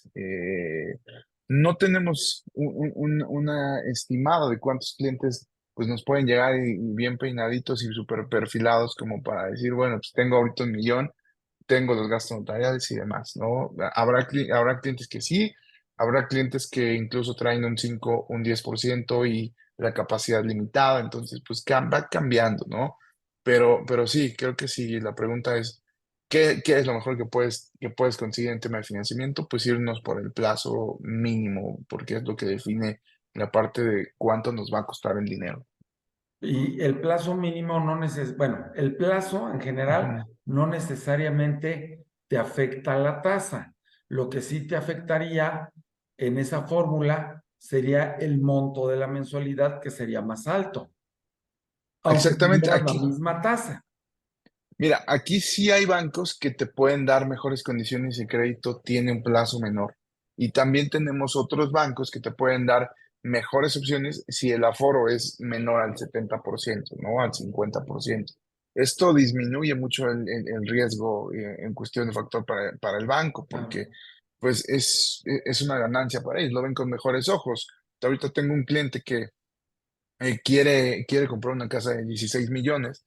B: No tenemos una estimado de cuántos clientes pues nos pueden llegar y bien peinaditos y súper perfilados como para decir, bueno, pues tengo ahorita 1 millón, tengo los gastos notariales y demás, ¿no? Habrá clientes que sí, habrá clientes que incluso traen un 5 un 10% y la capacidad limitada, entonces pues va cambiando, ¿no? Pero sí, creo que si la pregunta es, ¿qué es lo mejor que puedes conseguir en tema de financiamiento? Pues irnos por el plazo mínimo, porque es lo que define la parte de cuánto nos va a costar el dinero.
A: Y el plazo mínimo bueno, el plazo en general
B: Ujú.
A: no necesariamente te afecta la tasa. Lo que sí te afectaría en esa fórmula sería el monto de la mensualidad, que sería más alto, aunque
B: Exactamente,
A: tuvieras la
B: aquí.
A: misma tasa.
B: Mira, aquí sí hay bancos que te pueden dar mejores condiciones de crédito, tiene un plazo menor. Y también tenemos otros bancos que te pueden dar mejores opciones si el aforo es menor al 70%, ¿no? Al 50%. Esto disminuye mucho el riesgo en cuestión de factor para el banco,
A: Claro.
B: porque pues es una ganancia para ellos, lo ven con mejores ojos. Ahorita tengo un cliente que quiere comprar una casa de 16 millones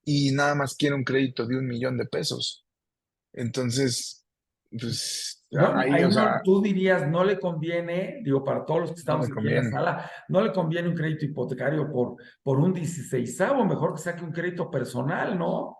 B: y nada más quiere un crédito de 1 millón de pesos. Entonces, pues
A: No,
B: ahí,
A: ahí
B: o
A: no,
B: sea,
A: tú dirías, no le conviene, digo, para todos los que
B: no
A: estamos
B: le
A: aquí en la
B: conviene.
A: sala, no le conviene un crédito hipotecario por un 16avo, mejor que saque un crédito personal, ¿no?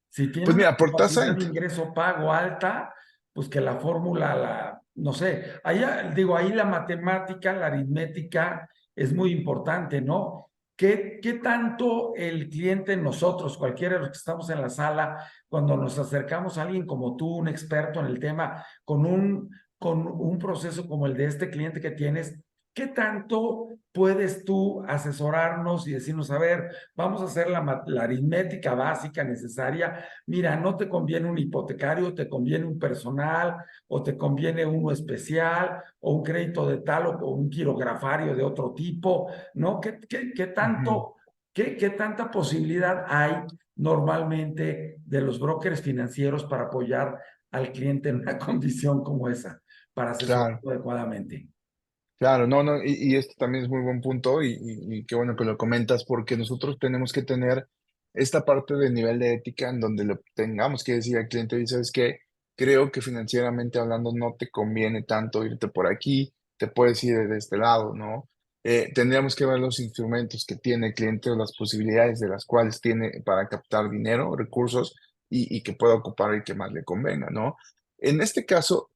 A: Si tiene
B: Pues
A: una
B: mira, por tasa
A: capacidad
B: de
A: de ingreso pago alta, pues que la fórmula, no sé, ahí, digo, ahí la matemática, la aritmética es muy importante, ¿no? ¿Qué tanto el cliente, nosotros, cualquiera de los que estamos en la sala, cuando nos acercamos a alguien como tú, un experto en el tema, con un proceso como el de este cliente que tienes, ¿qué tanto puedes tú asesorarnos y decirnos, a ver, vamos a hacer la aritmética básica necesaria? Mira, no te conviene un hipotecario, te conviene un personal, o te conviene uno especial, o un crédito de tal, o un quirografario de otro tipo, ¿no? ¿Qué
B: Ujú.
A: tanto, qué tanta posibilidad hay normalmente de los brokers financieros para apoyar al cliente en una condición como esa, para
B: Claro,
A: asesorarlo adecuadamente?
B: claro, no, no, y esto también es muy buen punto y qué bueno que lo comentas porque nosotros tenemos que tener esta parte del nivel de ética en donde lo tengamos que decir al cliente, y sabes que creo que financieramente hablando no te conviene tanto irte por aquí, te puedes ir de este lado, ¿no? Tendríamos que ver los instrumentos que tiene el cliente o las posibilidades de las cuales tiene para captar dinero, recursos y que pueda ocupar y que más le convenga, ¿no? En este caso,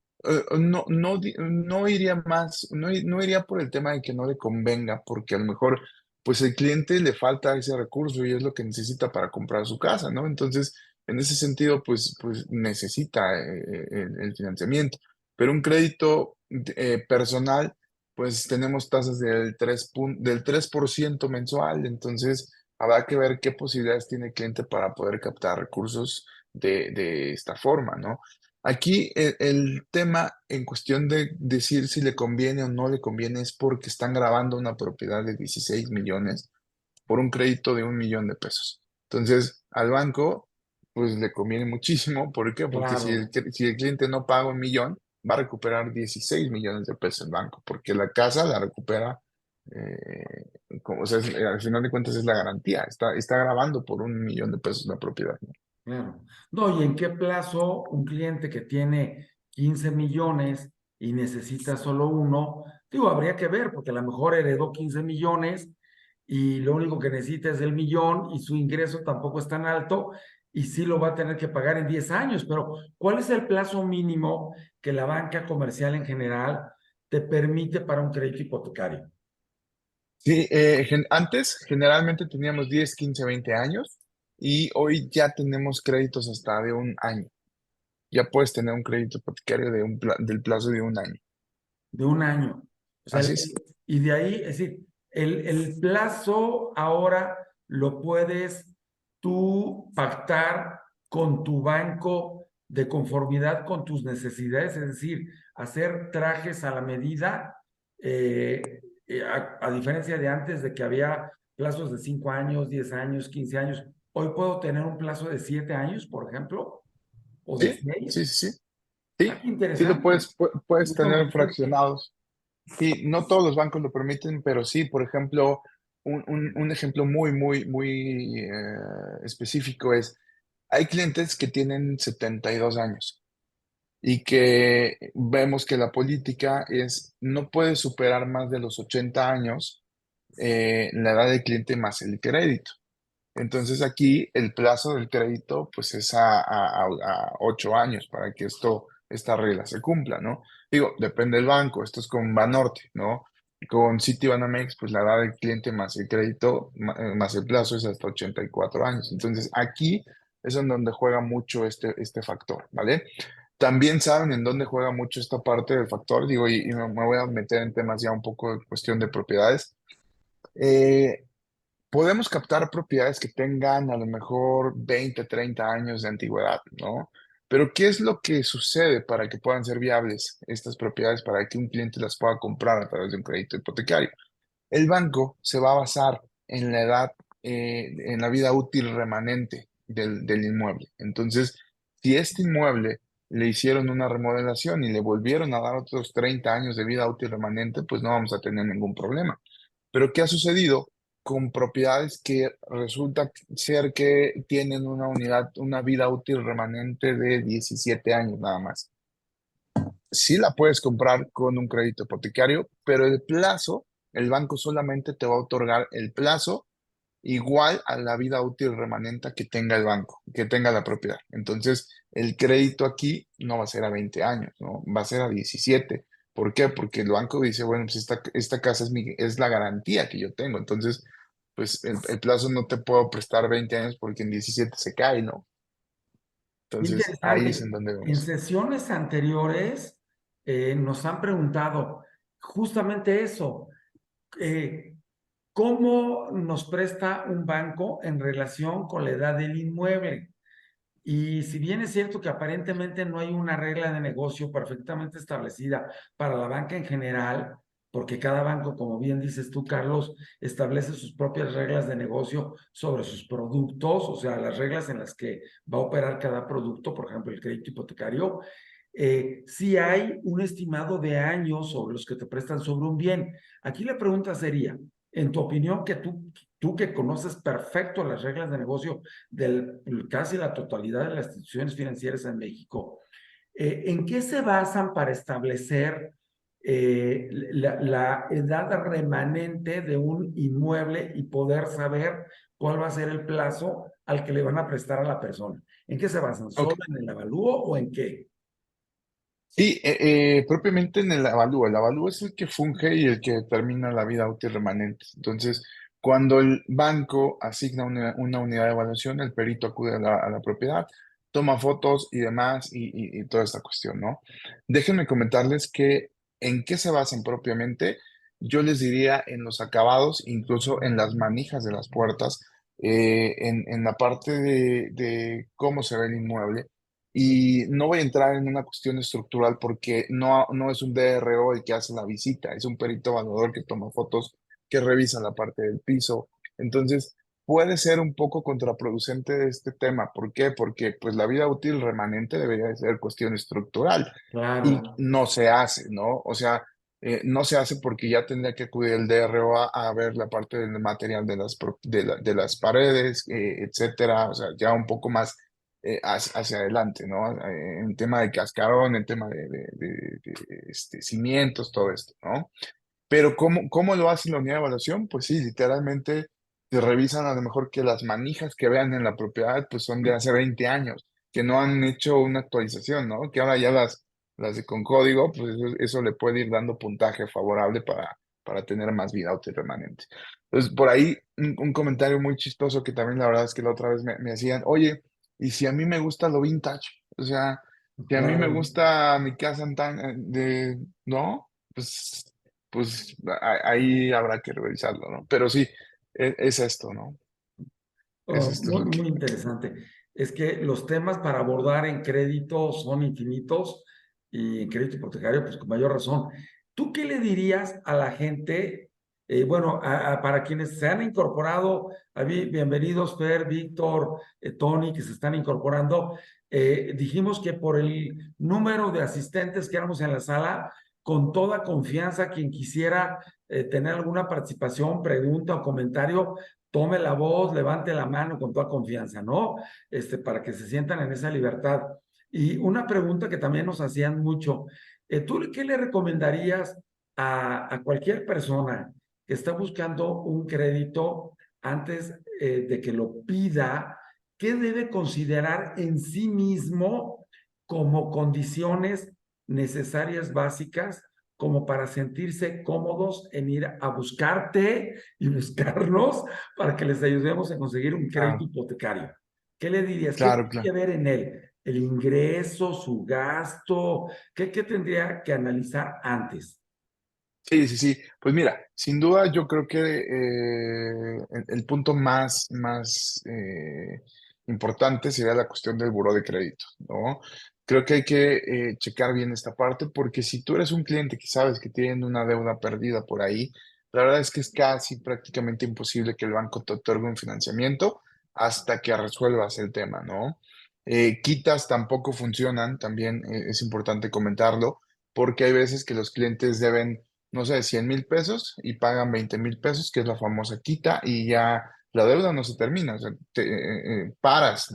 B: no iría más, no iría por el tema de que no le convenga, porque a lo mejor, pues el cliente le falta ese recurso y es lo que necesita para comprar su casa, ¿no? Entonces, en ese sentido, pues necesita el financiamiento. Pero un crédito personal, pues tenemos tasas del 3% mensual, entonces habrá que ver qué posibilidades tiene el cliente para poder captar recursos de esta forma, ¿no? Aquí el tema en cuestión de decir si le conviene o no le conviene es porque están grabando una propiedad de 16 millones por un crédito de 1 millón de pesos. Entonces, al banco, pues le conviene muchísimo. ¿Por qué? Porque
A: Claro,
B: si el cliente no paga 1 millón, va a recuperar 16 millones de pesos el banco, porque la casa la recupera, o sea, al final de cuentas es la garantía, está grabando por 1 millón de pesos la propiedad, ¿no?
A: claro. No, ¿y en qué plazo un cliente que tiene 15 millones y necesita solo uno? Digo, habría que ver, porque a lo mejor heredó 15 millones y lo único que necesita es el millón y su ingreso tampoco es tan alto y sí lo va a tener que pagar en 10 años. Pero, ¿cuál es el plazo mínimo que la banca comercial en general te permite para un crédito hipotecario?
B: Sí, antes generalmente teníamos 10, 15, 20 años y hoy ya tenemos créditos hasta de 1 año. Ya puedes tener un crédito hipotecario del plazo de 1 año.
A: De un año. O sea,
B: Así es.
A: y de ahí, es decir, el plazo ahora lo puedes tú pactar con tu banco de conformidad con tus necesidades, es decir, hacer trajes a la medida, a diferencia de antes de que había plazos de 5 años, 10 años, 15 años. Hoy puedo tener un plazo de 7 años, por ejemplo, o de
B: Sí,
A: 6.
B: sí, sí, sí.
A: Ah,
B: Sí,
A: qué
B: sí lo
A: interesante.
B: puedes
A: Eso
B: tener
A: me gusta.
B: fraccionados. Sí, no todos los bancos lo permiten, pero sí, por ejemplo, un ejemplo muy, muy, muy específico es, hay clientes que tienen 72 años y que vemos que la política es, no puede superar más de los 80 años la edad del cliente más el crédito. Entonces aquí el plazo del crédito pues es a 8 años para que esta regla se cumpla, ¿no? Digo, depende del banco, esto es con Banorte, ¿no? Con Citibanamex, pues la edad del cliente más el crédito, más el plazo es hasta 84 años. Entonces aquí es en donde juega mucho este factor, ¿vale? También saben en dónde juega mucho esta parte del factor, digo, y me voy a meter en temas ya un poco de cuestión de propiedades. Eh, Podemos captar propiedades que tengan a lo mejor 20, 30 años de antigüedad, ¿no? Pero ¿qué es lo que sucede para que puedan ser viables estas propiedades para que un cliente las pueda comprar a través de un crédito hipotecario? El banco se va a basar en la edad, en la vida útil remanente del inmueble. Entonces, si este inmueble le hicieron una remodelación y le volvieron a dar otros 30 años de vida útil remanente, pues no vamos a tener ningún problema. Pero ¿qué ha sucedido con propiedades que resulta ser que tienen una vida útil remanente de 17 años nada más? Sí la puedes comprar con un crédito hipotecario, pero el plazo, el banco solamente te va a otorgar el plazo igual a la vida útil remanente que tenga el banco, que tenga la propiedad. Entonces, el crédito aquí no va a ser a 20 años, ¿no? Va a ser a 17. ¿Por qué? Porque el banco dice, bueno, pues esta casa es la garantía que yo tengo. Entonces, pues el plazo no te puedo prestar 20 años porque en 17 se cae, ¿no? Entonces, ahí es en
A: Interesante.
B: donde
A: En
B: vamos.
A: sesiones anteriores nos han preguntado justamente eso. eh, ¿Cómo nos presta un banco en relación con la edad del inmueble? Y si bien es cierto que aparentemente no hay una regla de negocio perfectamente establecida para la banca en general, porque cada banco, como bien dices tú, Carlos, establece sus propias reglas de negocio sobre sus productos, o sea, las reglas en las que va a operar cada producto, por ejemplo, el crédito hipotecario, sí hay un estimado de años sobre los que te prestan sobre un bien. Aquí la pregunta sería, en tu opinión, que tú que conoces perfecto las reglas de negocio de casi la totalidad de las instituciones financieras en México, ¿en qué se basan para establecer la edad remanente de un inmueble y poder saber cuál va a ser el plazo al que le van a prestar a la persona? ¿En qué se basan?
B: Ok.
A: ¿Solo en el avalúo o en qué?
B: Sí, propiamente en el avalúo. El avalúo es el que funge y el que determina la vida útil remanente. Entonces, cuando el banco asigna una unidad de evaluación, el perito acude a la propiedad, toma fotos y demás y toda esta cuestión, ¿no? Déjenme comentarles que ¿En qué se basan propiamente? Yo les diría en los acabados, incluso en las manijas de las puertas, en la parte de cómo se ve el inmueble. Y no voy a entrar en una cuestión estructural porque no es un DRO el que hace la visita, es un perito evaluador que toma fotos, que revisa la parte del piso. Entonces, puede ser un poco contraproducente este tema. ¿Por qué? Porque pues la vida útil remanente debería de ser cuestión estructural y
A: Claro.
B: no se hace, ¿no? O sea, no se hace porque ya tendría que acudir el DRO a ver la parte del material de de las paredes, etcétera, o sea, ya un poco más hacia adelante, ¿no? En tema de cascarón, en tema de cimientos, todo esto, ¿no? Pero ¿cómo lo hace la unidad de evaluación? Pues sí, literalmente te revisan a lo mejor que las manijas que vean en la propiedad pues son de hace 20 años, que no han hecho una actualización, ¿no? Que ahora ya las de con código, pues eso le puede ir dando puntaje favorable para tener más vida útil remanente. Entonces, por ahí un comentario muy chistoso que también la verdad es que la otra vez me hacían, oye, ¿y si a mí me gusta lo vintage? O sea, si a mí me
A: Claro.
B: gusta mi casa ¿no? Pues ahí habrá que revisarlo, ¿no? Pero sí, es esto, ¿no? Es
A: Oh,
B: esto es
A: muy,
B: lo que...
A: muy interesante. Es que los temas para abordar en crédito son infinitos y en crédito hipotecario, pues con mayor razón. ¿Tú qué le dirías a la gente? Bueno, para quienes se han incorporado, bienvenidos Fer, Víctor, Tony, que se están incorporando. Dijimos que por el número de asistentes que éramos en la sala, con toda confianza, quien quisiera tener alguna participación, pregunta o comentario, tome la voz, levante la mano con toda confianza, ¿no? Para que se sientan en esa libertad. Y una pregunta que también nos hacían mucho, ¿tú qué le recomendarías a cualquier persona que está buscando un crédito antes de que lo pida? ¿Qué debe considerar en sí mismo como condiciones necesarias básicas como para sentirse cómodos en ir a buscarte y buscarnos para que les ayudemos a conseguir un crédito
B: Claro,
A: hipotecario? ¿Qué le dirías? ¿Qué
B: claro,
A: tiene que
B: claro.
A: ver en él? ¿El ingreso, su gasto? ¿Qué tendría que analizar antes?
B: Sí, sí, sí. Pues mira, sin duda yo creo que el punto más importante sería la cuestión del buró de crédito, ¿no? Creo que hay que checar bien esta parte porque si tú eres un cliente que sabes que tiene una deuda perdida por ahí, la verdad es que es casi prácticamente imposible que el banco te otorgue un financiamiento hasta que resuelvas el tema, ¿no? Quitas tampoco funcionan, también es importante comentarlo, porque hay veces que los clientes deben no sé, 100,000 pesos y pagan 20,000 pesos, que es la famosa quita, y ya la deuda no se termina. O sea, paras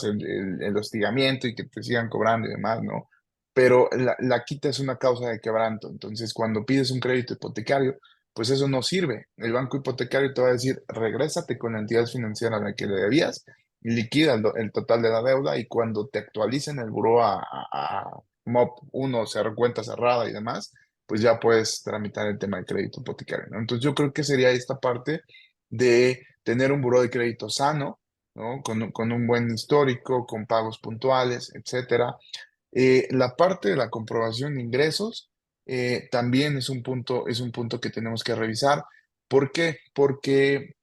B: el hostigamiento y que te sigan cobrando y demás, ¿no? Pero la quita es una causa de quebranto. Entonces, cuando pides un crédito hipotecario, pues eso no sirve. El banco hipotecario te va a decir, regrésate con la entidad financiera a la que le debías, liquida el total de la deuda y cuando te actualicen el buró a MOP 1, cuenta cerrada y demás, pues ya puedes tramitar el tema de crédito hipotecario, ¿no? Entonces yo creo que sería esta parte de tener un buró de crédito sano, ¿no? Con un buen histórico, con pagos puntuales, etcétera. La parte de la comprobación de ingresos también es un punto que tenemos que revisar. ¿Por qué? Porque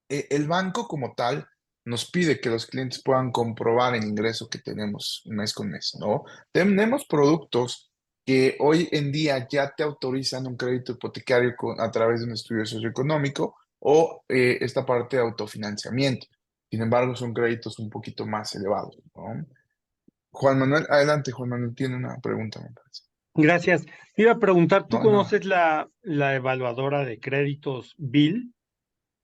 B: el banco como tal nos pide que los clientes puedan comprobar el ingreso que tenemos mes con mes, ¿no? Tenemos productos que hoy en día ya te autorizan un crédito hipotecario a través de un estudio socioeconómico o esta parte de autofinanciamiento. Sin embargo, son créditos un poquito más elevados, ¿no? Juan Manuel, adelante, Juan Manuel tiene una pregunta, me parece.
C: Gracias. Te iba a preguntar, ¿tú
B: No, no.
C: conoces la evaluadora de créditos BIL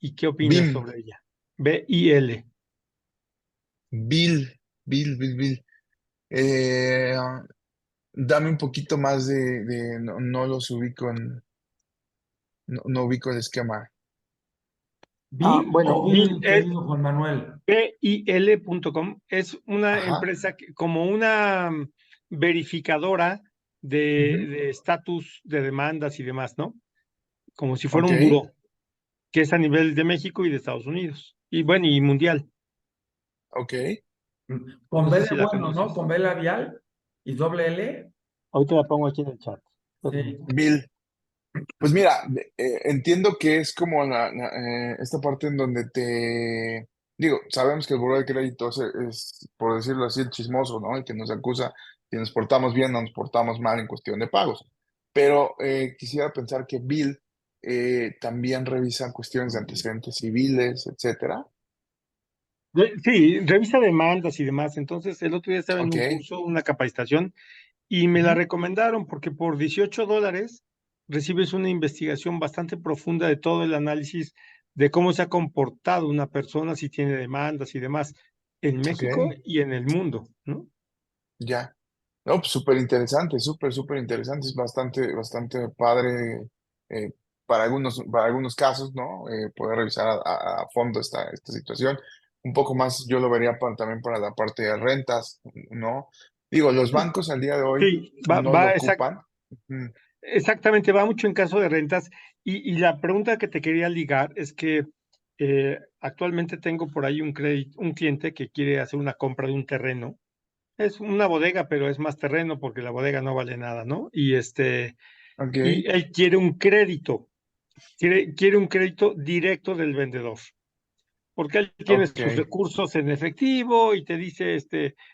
C: y qué opinas
B: BIM,
C: sobre ella? BIL.
B: Bill, Bill. Eh, Dame un poquito más no los ubico no ubico el esquema.
A: ¿Bill o
C: Bueno, BIL
A: Bill,
C: es
A: querido Juan Manuel?
C: BIL.com, es una
B: Ajá,
C: empresa como una verificadora
A: Ujú.
C: de estatus de demandas y demás, ¿no? Como si fuera
B: ok,
C: un buró, que es a nivel de México y de Estados Unidos. Y bueno, y mundial.
B: ok.
A: Con
C: No
A: B
C: sé
A: de
C: si la
A: bueno, ¿no?
C: conoces.
A: Con B labial y doble L.
C: Ahorita la pongo aquí en el chat.
A: Sí,
B: Bill, pues mira, entiendo que es como esta parte en donde digo, sabemos que el buró de crédito por decirlo así, el chismoso, ¿no? El que nos acusa si nos portamos bien o nos portamos mal en cuestión de pagos. Pero quisiera pensar que Bill también revisa cuestiones de antecedentes civiles, etcétera.
C: Sí, revisa demandas y demás. Entonces, el otro día estaba en
B: Ok.
C: un curso, una capacitación, y me la
B: Ujú.
C: recomendaron porque por $18 recibes una investigación bastante profunda de todo el análisis de cómo se ha comportado una persona, si tiene demandas y demás, en
B: Ok,
C: México y en el mundo, ¿no?
B: ya. No, pues súper interesante, súper interesante. Es bastante padre eh, para algunos casos, ¿no? Poder revisar a fondo esta situación. Un poco más yo lo vería también para la parte de rentas, ¿no? Digo, los bancos al día de hoy
C: Sí,
B: no lo ocupan. Ujú.
C: exactamente, va mucho en caso de rentas. Y la pregunta que te quería ligar es que actualmente tengo por ahí un cliente que quiere hacer una compra de un terreno. Es una bodega, pero es más terreno porque la bodega no vale nada, ¿no?
B: Ok,
C: Y él quiere un crédito, quiere un crédito directo del vendedor, porque él tiene
B: ok,
C: sus recursos en efectivo y te dice,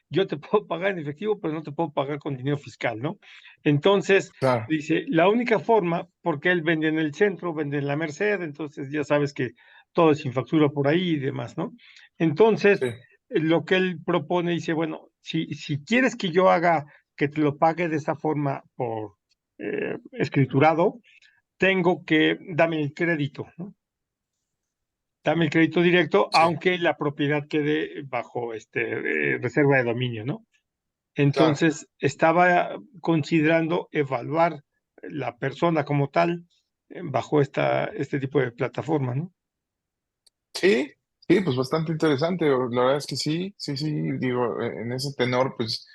C: yo te puedo pagar en efectivo, pero no te puedo pagar con dinero fiscal, ¿no? Entonces,
B: claro,
C: dice, la única forma, porque él vende en el centro, vende en la Merced, entonces ya sabes que todo es sin factura por ahí y demás, ¿no? Entonces,
B: sí,
C: lo que él propone, dice, bueno, si quieres que yo haga, que te lo pague de esa forma por escriturado, dame el crédito, ¿no? Dame el crédito directo,
B: sí,
C: aunque la propiedad quede bajo reserva de dominio, ¿no?
B: claro.
C: Entonces, estaba considerando evaluar la persona como tal bajo este tipo de plataforma, ¿no?
B: Sí, sí, pues bastante interesante. La verdad es que sí, digo, en ese tenor, pues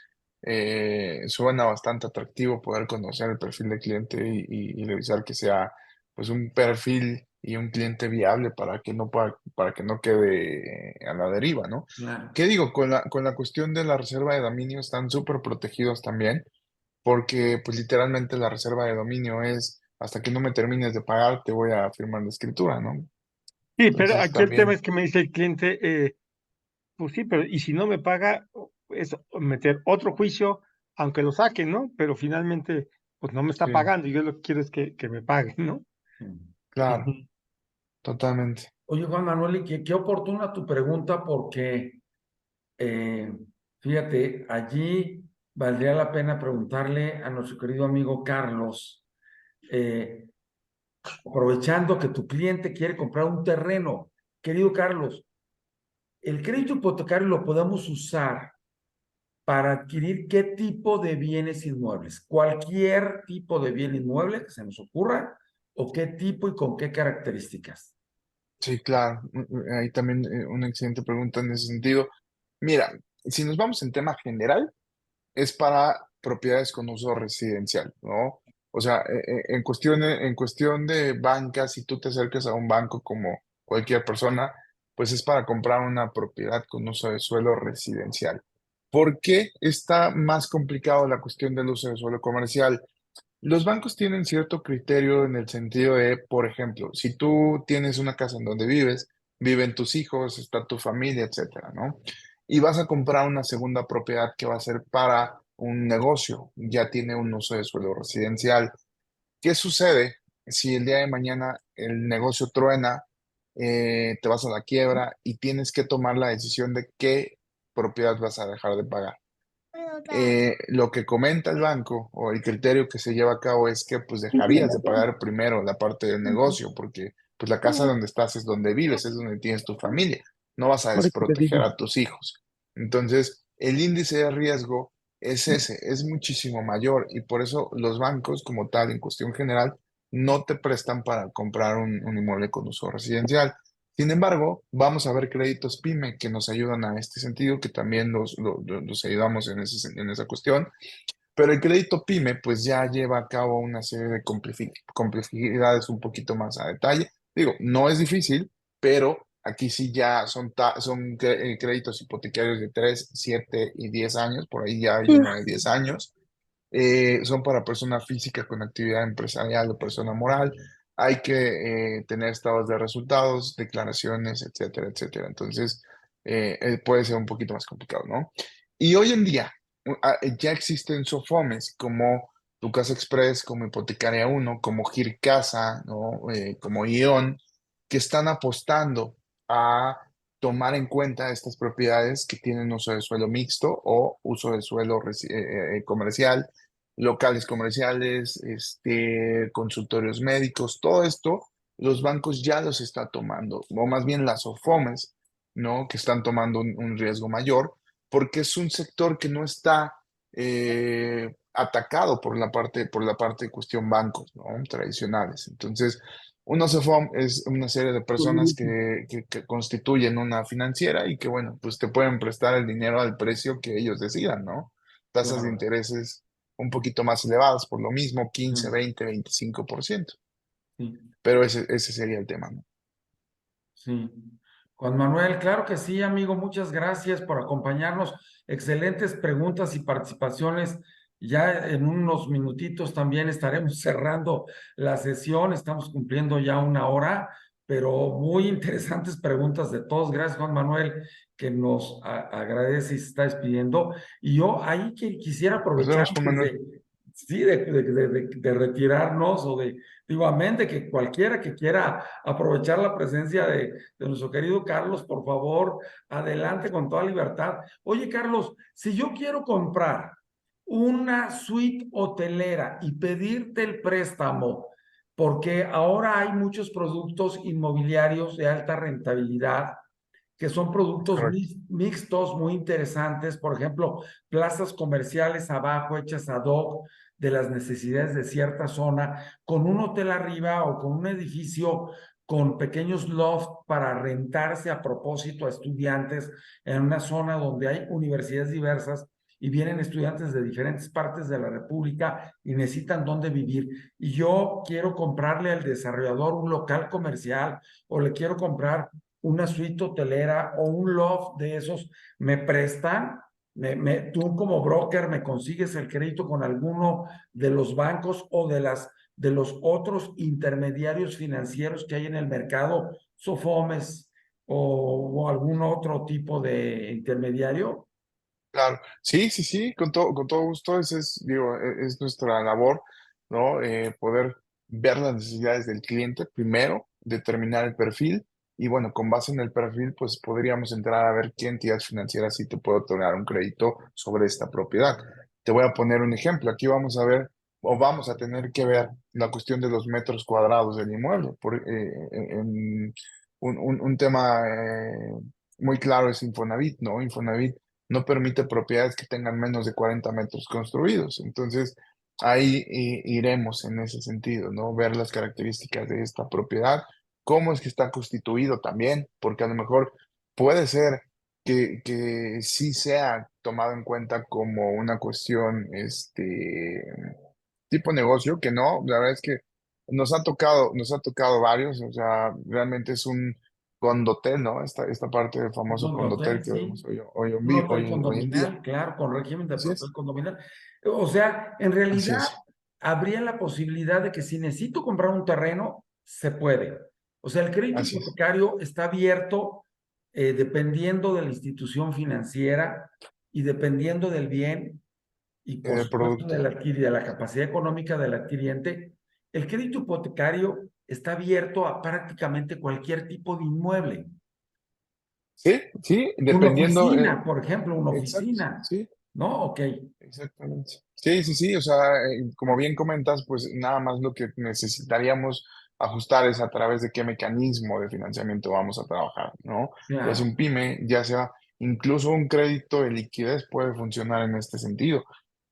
B: suena bastante atractivo poder conocer el perfil del cliente y revisar que sea pues un perfil y un cliente viable para que no quede a la deriva, ¿no?
A: claro.
B: ¿Qué digo? Con la cuestión de la reserva de dominio están súper protegidos también, porque pues literalmente la reserva de dominio es hasta que no me termines de pagar, te voy a firmar la escritura, ¿no?
C: Sí, pero
B: Entonces
C: aquí el tema
B: también.
C: es que me dice el cliente, pues sí, pero y si no me paga, es meter otro juicio, aunque lo saquen, ¿no? Pero finalmente, pues no me está
B: Sí,
C: pagando y yo lo que quiero es que me paguen, ¿no?
B: claro,
C: Ujú.
B: totalmente.
A: Oye, Juan Manuel, y qué oportuna tu pregunta porque, eh, fíjate, allí valdría la pena preguntarle a nuestro querido amigo Carlos, eh, aprovechando que tu cliente quiere comprar un terreno. Querido Carlos, el crédito hipotecario lo podemos usar para adquirir qué tipo de bienes inmuebles, cualquier tipo de bien inmueble que se nos ocurra, o qué tipo y con qué características.
B: Sí, claro. Ahí también una excelente pregunta en ese sentido. Mira, si nos vamos en tema general, es para propiedades con uso residencial, ¿no? O sea, en cuestión de banca, si tú te acercas a un banco como cualquier persona, pues es para comprar una propiedad con uso de suelo residencial. ¿Por qué está más complicado la cuestión del uso de suelo comercial? Los bancos tienen cierto criterio en el sentido de, por ejemplo, si tú tienes una casa en donde vives, viven tus hijos, está tu familia, etcétera, ¿no? Y vas a comprar una segunda propiedad que va a ser para un negocio, ya tiene un uso de suelo residencial. ¿Qué sucede si el día de mañana el negocio truena, te vas a la quiebra y tienes que tomar la decisión de qué propiedad vas a dejar de pagar? Lo que comenta el banco o el criterio que se lleva a cabo es que pues dejarías de pagar primero la parte del negocio, porque pues la casa donde estás es donde vives, es donde tienes tu familia, no vas a
D: Por eso te
B: desproteger
D: digo.
B: a tus hijos. Entonces, el índice de riesgo es ese, es muchísimo mayor y por eso los bancos como tal, en cuestión general, no te prestan para comprar un inmueble con uso residencial. Sin embargo, vamos a ver créditos PYME que nos ayudan a este sentido, que también los ayudamos en esa cuestión. Pero el crédito PYME, pues ya lleva a cabo una serie de complejidades un poquito más a detalle. Digo, no es difícil, pero aquí sí ya son créditos hipotecarios de 3, 7 y 10 años. Por ahí ya hay uno de 10 años. son para persona física con actividad empresarial o persona moral. Hay que tener estados de resultados, declaraciones, etcétera, etcétera. Entonces, puede ser un poquito más complicado, ¿no? Y hoy en día ya existen SOFOMES como Tu Casa Express, como Hipotecaria Uno, como Gircasa, ¿no? Como ION, que están apostando a tomar en cuenta estas propiedades que tienen uso de suelo mixto o uso de suelo comercial, locales comerciales, consultorios médicos, todo esto, los bancos ya los están tomando, o más bien las OFOMES, ¿no? Que están tomando un riesgo mayor, porque es un sector que no está atacado por la parte de cuestión bancos, ¿no? Tradicionales. Entonces, una SOFOM es una serie de personas que constituyen una financiera y que, bueno, pues te pueden prestar el dinero al precio que ellos decidan, ¿no? Tasas de
A: Claro,
B: intereses un poquito más elevadas, por lo mismo,
A: sí,
B: 15, 20, 25%.
A: sí.
B: Pero ese sería el tema, ¿no?
A: Sí. Juan Manuel, claro que sí, amigo, muchas gracias por acompañarnos. Excelentes preguntas y participaciones. Ya en unos minutitos también estaremos cerrando la sesión. Estamos cumpliendo ya una hora, pero muy interesantes preguntas de todos. Gracias, Juan Manuel, que nos agradece y se está despidiendo. Y yo ahí que quisiera
B: Nos
A: aprovechar
B: vemos, Juan
A: antes
B: Manuel.
A: sí, de retirarnos o de, digo, amén, de que cualquiera que quiera aprovechar la presencia de nuestro querido Carlos, por favor, adelante con toda libertad. Oye, Carlos, si yo quiero comprar una suite hotelera y pedirte el préstamo, porque ahora hay muchos productos inmobiliarios de alta rentabilidad, que son productos
B: Correcto.
A: mixtos, muy interesantes, por ejemplo, plazas comerciales abajo hechas ad hoc de las necesidades de cierta zona, con un hotel arriba o con un edificio con pequeños loft para rentarse a propósito a estudiantes en una zona donde hay universidades diversas y vienen estudiantes de diferentes partes de la República y necesitan dónde vivir. Y yo quiero comprarle al desarrollador un local comercial o le quiero comprar una suite hotelera o un loft de esos, ¿me prestan? Tú como broker me consigues el crédito con alguno de los bancos o de los otros intermediarios financieros que hay en el mercado, Sofomes o algún otro tipo de intermediario.
B: Claro, sí, sí, sí, con todo gusto, ese es, digo, es nuestra labor, ¿no? Poder ver las necesidades del cliente primero, determinar el perfil y bueno, con base en el perfil, pues podríamos entrar a ver qué entidad financiera sí te puede otorgar un crédito sobre esta propiedad. Te voy a poner un ejemplo, aquí vamos a ver o vamos a tener que ver la cuestión de los metros cuadrados del inmueble. Un tema muy claro es Infonavit, ¿no? Infonavit no permite propiedades que tengan menos de 40 metros construidos. Entonces, ahí iremos en ese sentido, ¿no? Ver las características de esta propiedad, cómo es que está constituido también, porque a lo mejor puede ser que sí sea tomado en cuenta como una cuestión, tipo negocio, que no, la verdad es que nos ha tocado varios, o sea, realmente es un condotel, ¿no? Esta parte del
A: Un
B: famoso condotel
A: condotel,
B: que vemos
A: sí.
B: hoy,
A: Un hotel
B: hoy en día.
A: condominal, claro, con régimen de
B: Así
A: hotel
B: es,
A: condominal. O sea, en
B: así
A: realidad
B: es.
A: habría la posibilidad de que si necesito comprar un terreno, se puede. O sea, el crédito
B: Así es.
A: hipotecario está abierto dependiendo de la institución financiera y dependiendo del bien y
B: En
A: por
B: el
A: supuesto
B: producto.
A: del de la capacidad económica del adquiriente. El crédito hipotecario está abierto a prácticamente cualquier tipo de inmueble.
B: Sí, sí,
A: Una
B: dependiendo.
A: oficina, por ejemplo, una
B: Exacto,
A: oficina,
B: sí,
A: ¿no? Ok,
B: exactamente. Sí, sí, sí, o sea, como bien comentas, pues nada más lo que necesitaríamos ajustar es a través de qué mecanismo de financiamiento vamos a trabajar, ¿no? Ya sea
A: claro.
B: un PYME, ya sea incluso un crédito de liquidez puede funcionar en este sentido.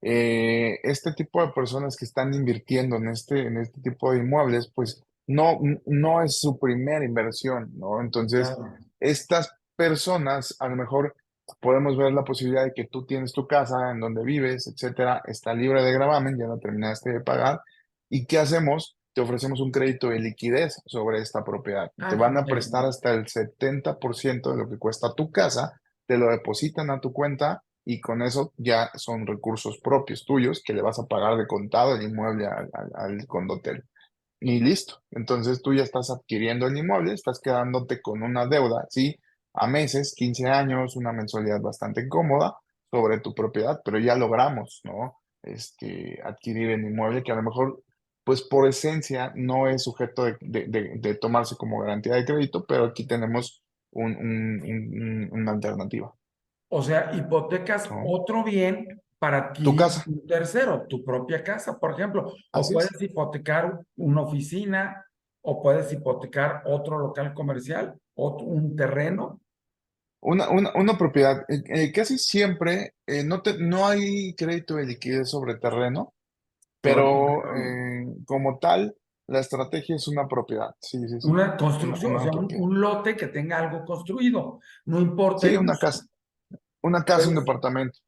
B: Este tipo de personas que están invirtiendo en este tipo de inmuebles, pues no es su primera inversión, ¿no? Entonces,
A: Claro.
B: estas personas a lo mejor podemos ver la posibilidad de que tú tienes tu casa en donde vives, etcétera, está libre de gravamen, ya no terminaste de pagar. ¿Y qué hacemos? Te ofrecemos un crédito de liquidez sobre esta propiedad. Te
A: Ah,
B: van a
A: genial.
B: prestar hasta el 70% de lo que cuesta tu casa, te lo depositan a tu cuenta y con eso ya son recursos propios tuyos que le vas a pagar de contado el inmueble al condotel. Y listo. Entonces tú ya estás adquiriendo el inmueble, estás quedándote con una deuda, ¿sí? A meses, 15 años, una mensualidad bastante cómoda sobre tu propiedad, pero ya logramos, ¿no? Adquirir el inmueble que a lo mejor, pues por esencia, no es sujeto de tomarse como garantía de crédito, pero aquí tenemos una alternativa,
A: O sea, hipotecas
B: ¿no?
A: otro bien para
B: Tu
A: adquirir
B: casa,
A: un tercero, tu propia casa, por ejemplo. O
B: así es.
A: puedes hipotecar una oficina, o puedes hipotecar otro local comercial, o un terreno.
B: Una propiedad, casi siempre no hay crédito de liquidez sobre terreno,
A: Sobre
B: pero
A: terreno.
B: como tal, la estrategia es una propiedad. Sí, sí, sí.
A: Una construcción, o
B: Una
A: sea,
B: propiedad.
A: un lote que tenga algo construido, no importa
B: Sí,
A: el uso.
B: una casa, un
A: Pues,
B: departamento.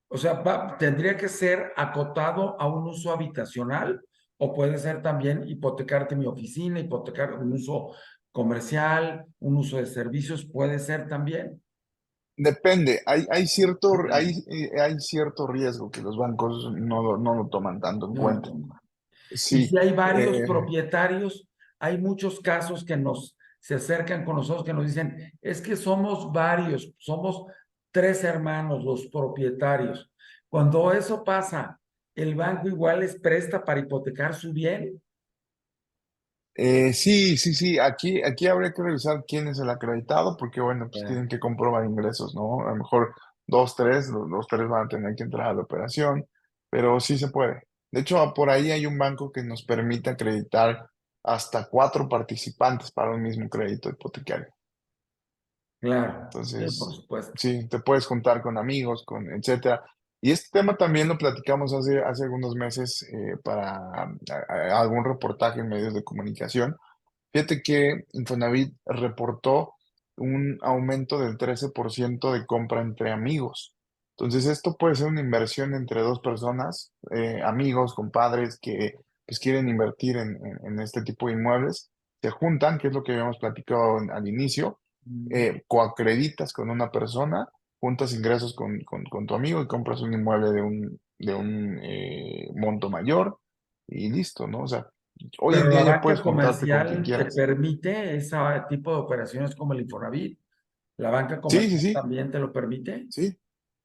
A: o sea, tendría que ser acotado a un uso habitacional, o puede ser también hipotecarte mi oficina, hipotecar un uso comercial, un uso de servicios, puede ser también.
B: Depende,
A: Depende.
B: hay cierto riesgo que los bancos no lo toman tanto en
A: No lo
B: cuenta.
A: tomo. Y
B: Sí,
A: si hay varios
B: eh,
A: propietarios, hay muchos casos que se acercan con nosotros que nos dicen, es que somos varios, somos 3 hermanos los propietarios. Cuando eso pasa, el banco igual les presta para hipotecar su bien.
B: sí, sí, sí, aquí habría que revisar quién es el acreditado, porque bueno, pues
A: Ya.
B: tienen que comprobar ingresos, ¿no? A lo mejor dos, tres, los tres van a tener que entrar a la operación, pero sí se puede. De hecho, por ahí hay un banco que nos permite acreditar hasta 4 participantes para un mismo crédito hipotecario.
A: Claro, sí, por
B: Entonces,
A: supuesto.
B: sí, te puedes juntar con amigos, con etcétera. Y este tema también lo platicamos hace algunos meses para algún reportaje en medios de comunicación. Fíjate que Infonavit reportó un aumento del 13% de compra entre amigos. Entonces, esto puede ser una inversión entre dos personas, amigos, compadres, que pues quieren invertir en este tipo de inmuebles. Se juntan, que es lo que habíamos platicado al inicio,
A: Mm.
B: coacreditas con una persona, juntas ingresos con tu amigo y compras un inmueble de un monto mayor y listo, ¿no? O sea, hoy en
A: Pero la
B: día ya
A: banca
B: puedes juntarte con quien
A: comercial te
B: quieras.
A: permite ese tipo de operaciones como el Infonavit. ¿La banca
B: Sí, sí,
A: comercial
B: sí,
A: también te lo permite?
B: sí.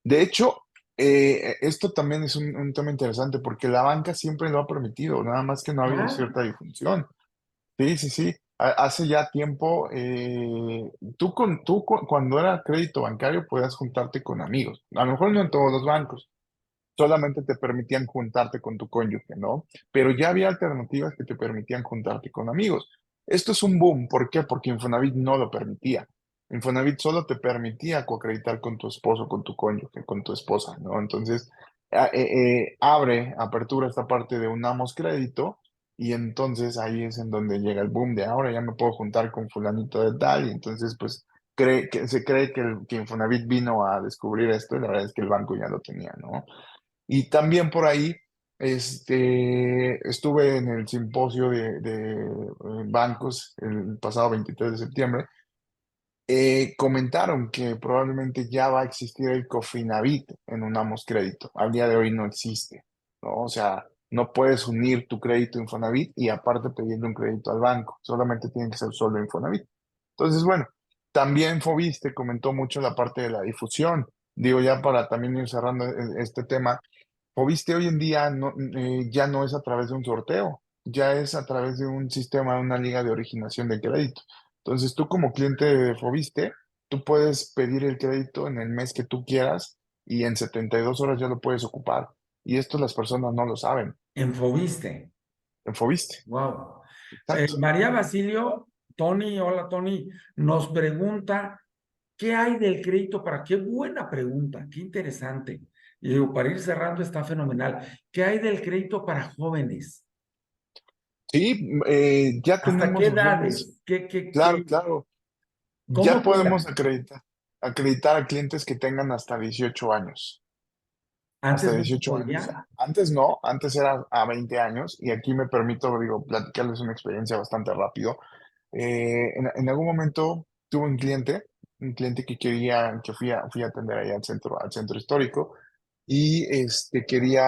B: De hecho, esto también es un tema interesante porque la banca siempre lo ha permitido, nada más que no ha habido
A: Claro.
B: cierta difusión. Sí, sí, sí. Hace ya tiempo, cuando era crédito bancario podías juntarte con amigos. A lo mejor no en todos los bancos, solamente te permitían juntarte con tu cónyuge, ¿no? Pero ya había alternativas que te permitían juntarte con amigos. Esto es un boom, ¿por qué? Porque Infonavit no lo permitía. Infonavit solo te permitía coacreditar con tu esposo, con tu cónyuge, con tu esposa, ¿no? Entonces, apertura esta parte de unamos crédito y entonces ahí es en donde llega el boom de ahora ya me puedo juntar con fulanito de tal y entonces pues se cree que Infonavit vino a descubrir esto y la verdad es que el banco ya lo tenía, ¿no? Y también por ahí estuve en el simposio de bancos el pasado 23 de septiembre. Comentaron que probablemente ya va a existir el Cofinavit en Unamos Crédito. Al día de hoy no existe, ¿no? O sea, no puedes unir tu crédito Infonavit y aparte pedirle un crédito al banco. Solamente tiene que ser solo Infonavit. Entonces, bueno, también Fobiste comentó mucho la parte de la difusión. Digo, ya para también ir cerrando este tema, Fobiste hoy en día ya no es a través de un sorteo, ya es a través de un sistema, una liga de originación de crédito. Entonces, tú como cliente de Fobiste, tú puedes pedir el crédito en el mes que tú quieras y en 72 horas ya lo puedes ocupar. Y esto las personas no lo saben.
A: Infoviste.
B: En Fobiste.
A: Wow.
B: Exacto.
A: María Basilio, Tony, hola Tony, nos pregunta, ¿qué hay del crédito para? Qué buena pregunta, qué interesante. Y digo, para ir cerrando está fenomenal. ¿Qué hay del crédito para jóvenes?
B: Sí, ya
A: ¿Hasta qué
B: tenemos opciones.
A: edades?
B: Claro, claro. Ya
A: ¿Cómo
B: podemos
A: opera?
B: acreditar a clientes que tengan hasta 18 años. Hasta
A: Antes no se
B: 18 años.
A: podía.
B: Antes no, antes era a 20 años y aquí me permito, digo, platicarles una experiencia bastante rápido. En algún momento tuve un cliente un cliente que quería, que fui a atender ahí al centro histórico, y quería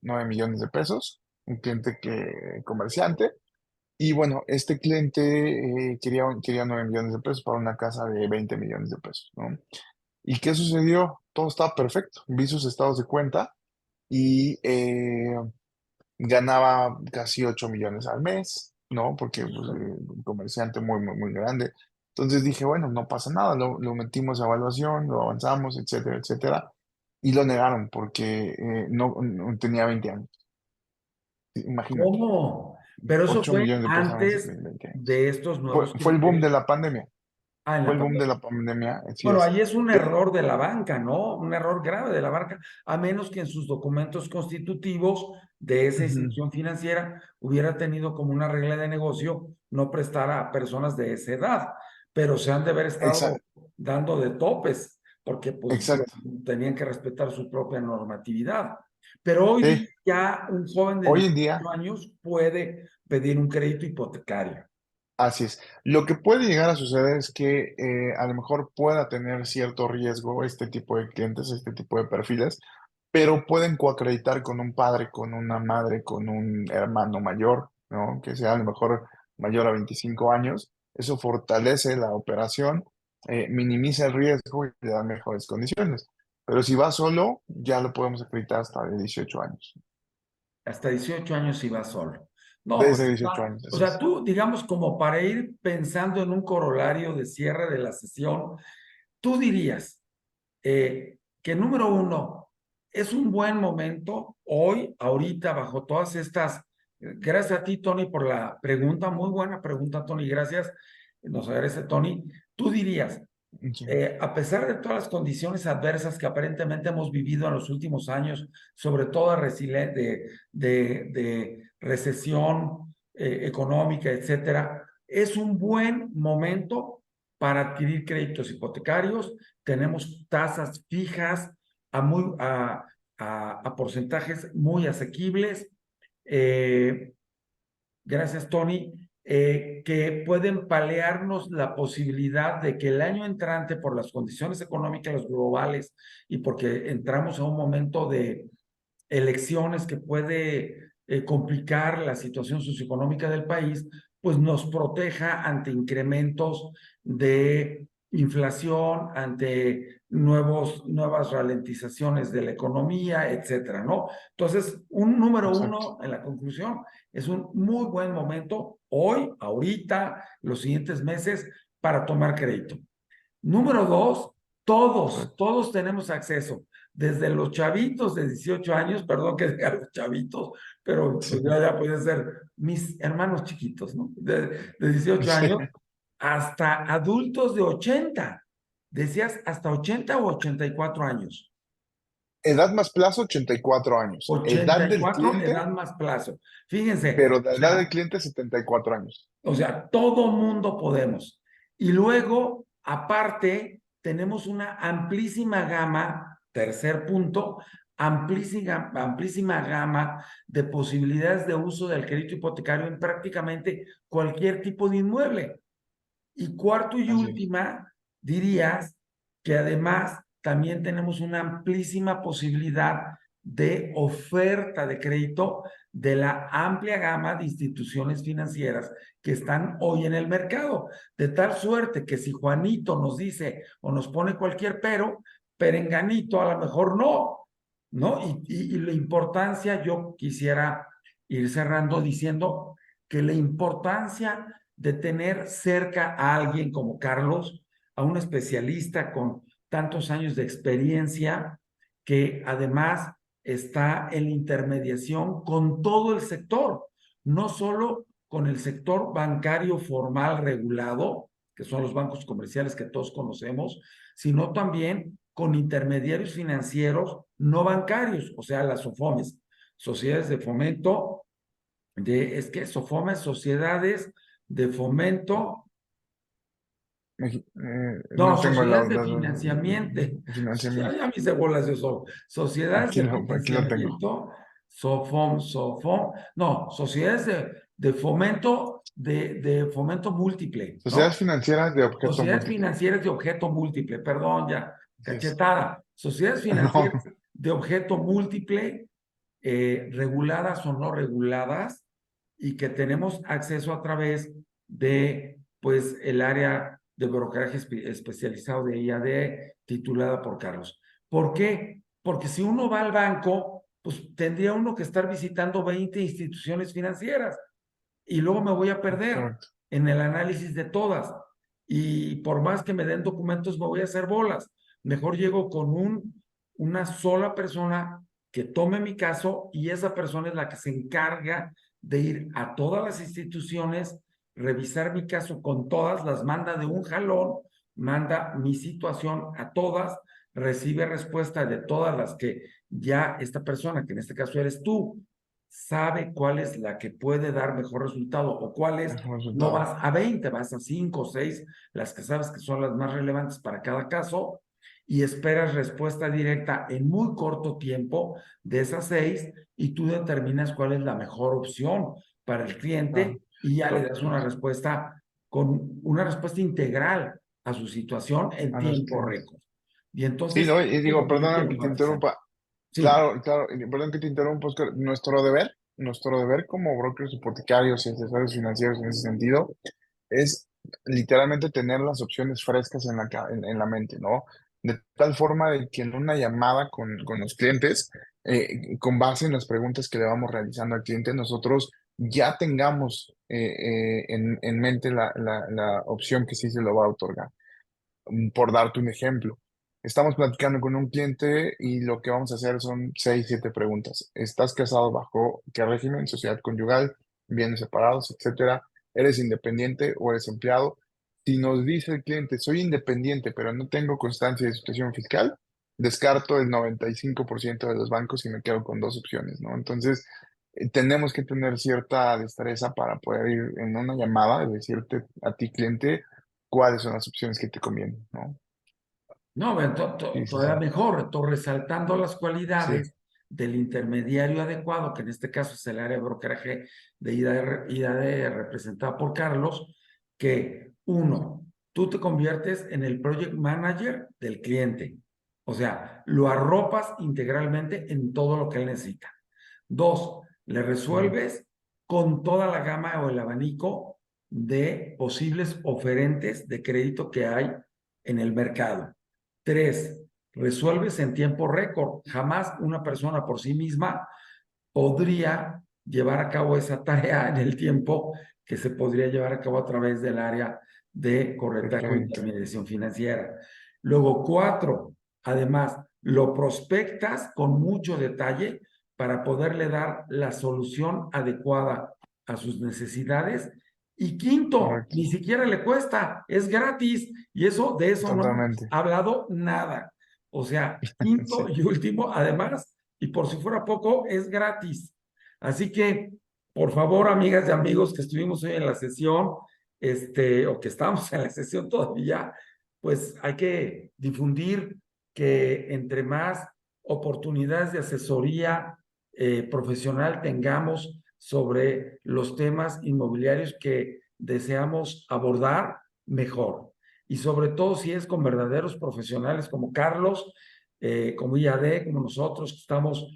B: 9 millones de pesos, un cliente comerciante, y bueno, este cliente quería 9 millones de pesos para una casa de 20 millones de pesos, ¿no? ¿Y qué sucedió? Todo estaba perfecto. Vi sus estados de cuenta y ganaba casi 8 millones al mes, ¿no? Porque pues, un comerciante muy, muy, muy grande. Entonces dije, bueno, no pasa nada, lo metimos a evaluación, lo avanzamos, etcétera, etcétera. Y lo negaron porque no tenía 20 años. Imagínate,
A: ¿Cómo? Pero eso
B: 8
A: fue
B: millones de pesos al mes
A: antes
B: en 20 años.
A: de estos nuevos
B: Fue el boom de
A: criterios.
B: la pandemia.
A: En
B: Fue
A: la
B: el boom de
A: pandemia.
B: la pandemia, así
A: Bueno,
B: es.
A: ahí es un
B: Pe-
A: error de la banca, ¿no? Un error grave de la banca, a menos que en sus documentos constitutivos de esa
B: Ujú.
A: institución financiera hubiera tenido como una regla de negocio no prestar a personas de esa edad, pero se han de haber estado
B: Exa-
A: dando de topes, porque pues
B: Exacto.
A: tenían que respetar su propia normatividad. Pero hoy día
B: Sí,
A: ya un joven de
B: hoy en
A: 18
B: día.
A: años puede pedir un crédito hipotecario.
B: Así es. Lo que puede llegar a suceder es que a lo mejor pueda tener cierto riesgo este tipo de clientes, este tipo de perfiles, pero pueden coacreditar con un padre, con una madre, con un hermano mayor, ¿no? Que sea a lo mejor mayor a 25 años. Eso fortalece la operación, minimiza el riesgo y le da mejores condiciones. Pero si va solo, ya lo podemos acreditar hasta de 18 años.
A: Hasta 18 años iba solo. No, pues
B: Desde 18
A: está,
B: años,
A: o
B: así
A: sea,
B: es.
A: tú, digamos, como para ir pensando en un corolario de cierre de la sesión, tú dirías que número uno, es un buen momento hoy, ahorita, bajo todas estas, gracias a ti, Tony, por la pregunta, muy buena pregunta, Tony, gracias, nos agradece, Tony. Tú dirías,
B: Ok.
A: a pesar de todas las condiciones adversas que aparentemente hemos vivido en los últimos años, sobre todo de recesión económica, etcétera, es un buen momento para adquirir créditos hipotecarios. Tenemos tasas fijas a porcentajes muy asequibles. Eh, Gracias, Tony, que pueden paliarnos la posibilidad de que el año entrante, por las condiciones económicas globales y porque entramos a un momento de elecciones que puede complicar la situación socioeconómica del país, pues nos proteja ante incrementos de inflación, ante nuevas ralentizaciones de la economía, etcétera, ¿no? Entonces, un número
B: Exacto.
A: uno, en la conclusión, es un muy buen momento hoy, ahorita, los siguientes meses, para tomar crédito. Número dos,
B: Correcto.
A: todos tenemos acceso, desde los chavitos de 18 años, perdón que diga los chavitos, pero pues
B: Sí.
A: ya pueden ser mis hermanos chiquitos, ¿no? De 18 años hasta adultos de 80. Decías hasta 80 o 84 años.
B: Edad más plazo, 84 años. Edad del
A: 84, edad
B: cliente,
A: más plazo. Fíjense,
B: pero la edad del cliente, 74 años.
A: o sea, todo mundo podemos. Y luego, aparte, tenemos una amplísima gama, tercer punto, amplísima gama de posibilidades de uso del crédito hipotecario en prácticamente cualquier tipo de inmueble. Y cuarto y
B: Así es.
A: última, dirías que además también tenemos una amplísima posibilidad de oferta de crédito de la amplia gama de instituciones financieras que están hoy en el mercado. De tal suerte que si Juanito nos dice o nos pone cualquier pero, Perenganito a lo mejor no, ¿no? Y la importancia, yo quisiera ir cerrando diciendo que la importancia de tener cerca a alguien como Carlos, a un especialista con tantos años de experiencia, que además está en la intermediación con todo el sector, no solo con el sector bancario formal regulado, que son los bancos comerciales que todos conocemos, sino también con intermediarios financieros no bancarios, o sea, las SOFOMES, sociedades de fomento es que SOFOMES, sociedades de fomento, no,
B: No tengo
A: sociedades de financiamiento, ya,
B: financiamiento.
A: ya me hice bolas de eso, sociedades de
B: Aquí lo tengo.
A: financiamiento, SOFOM, no, sociedades de fomento de fomento múltiple, ¿no?
B: Sociedades financieras de objeto
A: Sociedades
B: múltiple.
A: financieras de objeto múltiple, perdón, ya,
B: Así es.
A: cachetada. Sociedades
B: No,
A: financieras de objeto múltiple, reguladas o no reguladas, y que tenemos acceso a través de, pues, el área de brokeraje especializado de IAD, titulada por Carlos. ¿Por qué? Porque si uno va al banco, pues tendría uno que estar visitando 20 instituciones financieras y luego me voy a perder
B: correcto.
A: en el análisis de todas. Y por más que me den documentos, me voy a hacer bolas. Mejor llego con una sola persona que tome mi caso, y esa persona es la que se encarga de ir a todas las instituciones, revisar mi caso con todas, las manda de un jalón, manda mi situación a todas, recibe respuesta de todas las que ya esta persona, que en este caso eres tú, sabe cuál es la que puede dar mejor resultado, o cuál es,
B: Mejor
A: no
B: resultado.
A: vas a 20, vas a 5 o 6, las que sabes que son las más relevantes para cada caso, y esperas respuesta directa en muy corto tiempo de esas 6, y tú determinas cuál es la mejor opción para el cliente,
B: Claro.
A: y ya le das una respuesta con una respuesta integral a su situación en
B: A los
A: tiempo
B: clientes.
A: récord. Y
B: Sí,
A: entonces,
B: no, y
A: eso es
B: digo,
A: lo que yo
B: perdona
A: quiero
B: que te
A: enfatizar.
B: interrumpa.
A: Sí.
B: Claro, claro, y perdón que te interrumpa, Oscar. Nuestro deber como brokers hipotecarios y asesores financieros en ese sentido es literalmente tener las opciones frescas en la mente, ¿no? De tal forma de que en una llamada con los clientes, con base en las preguntas que le vamos realizando al cliente, nosotros ya tengamos en mente la opción que sí se lo va a otorgar. Por darte un ejemplo, estamos platicando con un cliente y lo que vamos a hacer son 6, 7 preguntas. ¿Estás casado bajo qué régimen? Sociedad conyugal, bienes separados, etcétera. ¿Eres independiente o eres empleado? Si nos dice el cliente, soy independiente, pero no tengo constancia de situación fiscal, descarto el 95% de los bancos y me quedo con dos opciones, ¿no? Entonces, tenemos que tener cierta destreza para poder ir en una llamada y decirte a ti, cliente, cuáles son las opciones que te convienen, ¿no?
A: No, bueno,
B: Sí, sí,
A: todavía
B: sí.
A: mejor, resaltando las
B: Sí,
A: cualidades del intermediario adecuado, que en este caso es el área de brokeraje de IDAD, representada por Carlos, que uno, tú te conviertes en el project manager del cliente. O sea, lo arropas integralmente en todo lo que él necesita. Dos, le
B: excelente.
A: resuelves con toda la gama o el abanico de posibles oferentes de crédito que hay en el mercado. Tres, resuelves en tiempo récord. Jamás una persona por sí misma podría llevar a cabo esa tarea en el tiempo que se podría llevar a cabo a través del área de
B: De
A: corretaje o
B: crédito.
A: intermediación financiera. Luego, cuatro, además, lo prospectas con mucho detalle para poderle dar la solución adecuada a sus necesidades. Y quinto,
B: Correcto.
A: ni siquiera le cuesta, es gratis. Y de eso no hemos
B: Totalmente.
A: hablado nada. O sea, quinto
B: Sí.
A: y último, además, y por si fuera poco, es gratis. Así que, por favor, amigas y amigos que estuvimos hoy en la sesión, o que estamos en la sesión todavía, pues hay que difundir que entre más oportunidades de asesoría profesional tengamos sobre los temas inmobiliarios que deseamos abordar, mejor. Y sobre todo si es con verdaderos profesionales como Carlos, como IAD, como nosotros, que estamos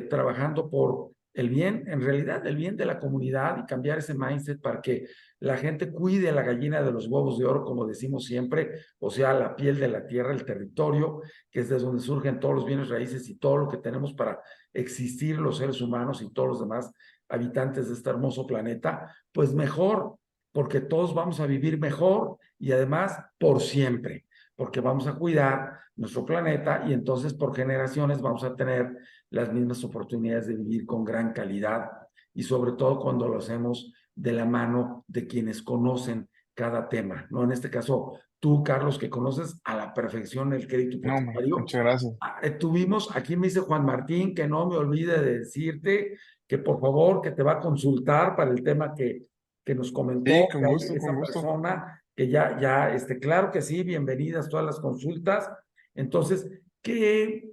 A: trabajando por el bien, en realidad el bien de la comunidad, y cambiar ese mindset para que la gente cuide a la gallina de los huevos de oro, como decimos siempre, o sea, la piel de la tierra, el territorio, que es desde donde surgen todos los bienes raíces y todo lo que tenemos para existir los seres humanos y todos los demás habitantes de este hermoso planeta, pues mejor, porque todos vamos a vivir mejor y además por siempre, porque vamos a cuidar nuestro planeta y entonces por generaciones vamos a tener las mismas oportunidades de vivir con gran calidad, y sobre todo cuando lo hacemos de la mano de quienes conocen cada tema, ¿no? En este caso, tú, Carlos, que conoces a la perfección el crédito
B: No, hombre,
A: hipotecario.
B: muchas gracias.
A: Tuvimos, aquí me dice Juan Martín, que no me olvide de decirte que por favor, que te va a consultar para el tema que nos comentó
B: Sí, con gusto, con
A: esa
B: gusto.
A: persona, que claro que sí, bienvenidas todas las consultas. Entonces, ¿qué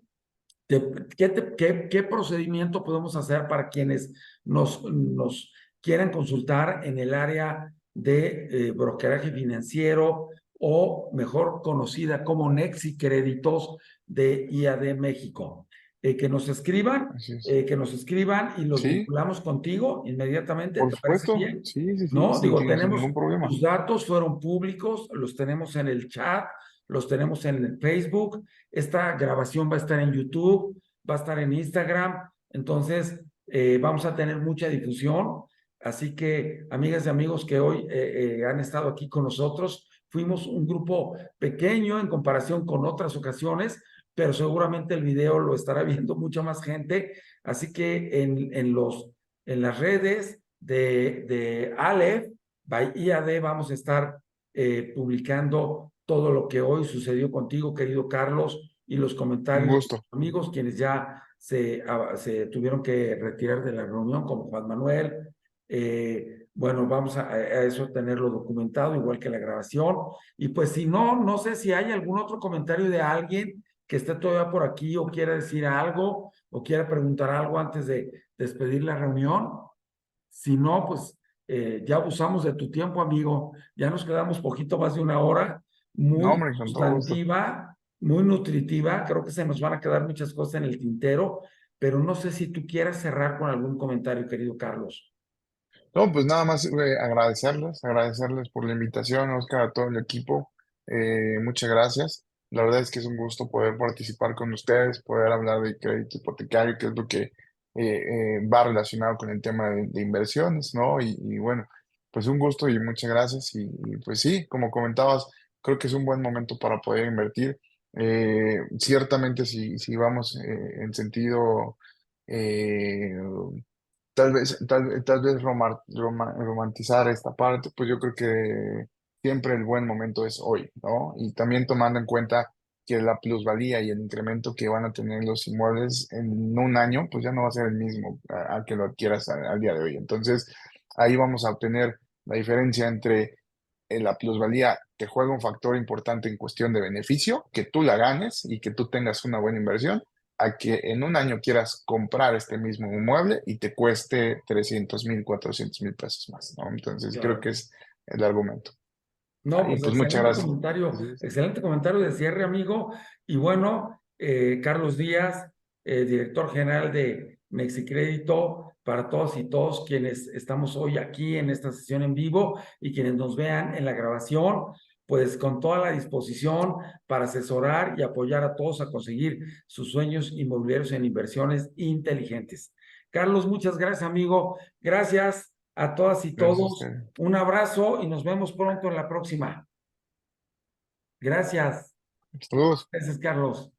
A: procedimiento podemos hacer para quienes nos quieran consultar en el área de brokeraje financiero o mejor conocida como Nexi Créditos de IAD México. Que nos escriban,
B: Así es.
A: Y los
B: Sí,
A: vinculamos contigo inmediatamente,
B: por
A: ¿te parece
B: supuesto.
A: bien?
B: Sí, sí, sí,
A: ¿No? Digo,
B: sin
A: tenemos,
B: ningún problema.
A: tus datos fueron públicos, los tenemos en el chat, los tenemos en el Facebook, esta grabación va a estar en YouTube, va a estar en Instagram, entonces vamos a tener mucha difusión, así que amigas y amigos que hoy han estado aquí con nosotros, fuimos un grupo pequeño en comparación con otras ocasiones, pero seguramente el video lo estará viendo mucha más gente, así que en las redes de Aleph, by IAD, vamos a estar publicando todo lo que hoy sucedió contigo, querido Carlos, y los
B: Un
A: comentarios de
B: gusto.
A: amigos quienes ya se tuvieron que retirar de la reunión, como Juan Manuel. Bueno, vamos a eso tenerlo documentado, igual que la grabación. Y pues si no, no sé si hay algún otro comentario de alguien que esté todavía por aquí o quiera decir algo o quiera preguntar algo antes de despedir la reunión. Si no, pues ya abusamos de tu tiempo, amigo. Ya nos quedamos poquito más de una hora,
B: No,
A: muy
B: hombre, con todo gusto.
A: sustantiva, muy nutritiva. Creo que se nos van a quedar muchas cosas en el tintero, pero no sé si tú quieras cerrar con algún comentario, querido Carlos.
B: No, pues nada más agradecerles por la invitación, Oscar, a todo el equipo. Muchas gracias. La verdad es que es un gusto poder participar con ustedes, poder hablar de crédito hipotecario, que es lo que va relacionado con el tema de inversiones, ¿no? Y bueno, pues un gusto y muchas gracias. Y pues sí, como comentabas, creo que es un buen momento para poder invertir. Ciertamente, si vamos en sentido eh, tal vez romantizar esta parte, pues yo creo que siempre el buen momento es hoy, ¿no? Y también tomando en cuenta que la plusvalía y el incremento que van a tener los inmuebles en un año, pues ya no va a ser el mismo a que lo adquieras al día de hoy. Entonces, ahí vamos a obtener la diferencia entre la plusvalía que juega un factor importante en cuestión de beneficio, que tú la ganes y que tú tengas una buena inversión, a que en un año quieras comprar este mismo inmueble y te cueste 300,000, 400,000 pesos más, ¿no? Entonces creo
A: Claro.
B: que es el argumento.
A: No,
B: Y
A: pues
B: pues muchas gracias. Así es.
A: excelente comentario de cierre, amigo. Y bueno, Carlos Díaz, director general de Mexicrédito, para todos y todos quienes estamos hoy aquí en esta sesión en vivo y quienes nos vean en la grabación, pues con toda la disposición para asesorar y apoyar a todos a conseguir sus sueños inmobiliarios en inversiones inteligentes. Carlos, muchas gracias, amigo. Gracias a todas y
B: Gracias a
A: todos.
B: ustedes.
A: Un abrazo y nos vemos pronto en la próxima. Gracias.
B: Saludos.
A: Gracias, Carlos.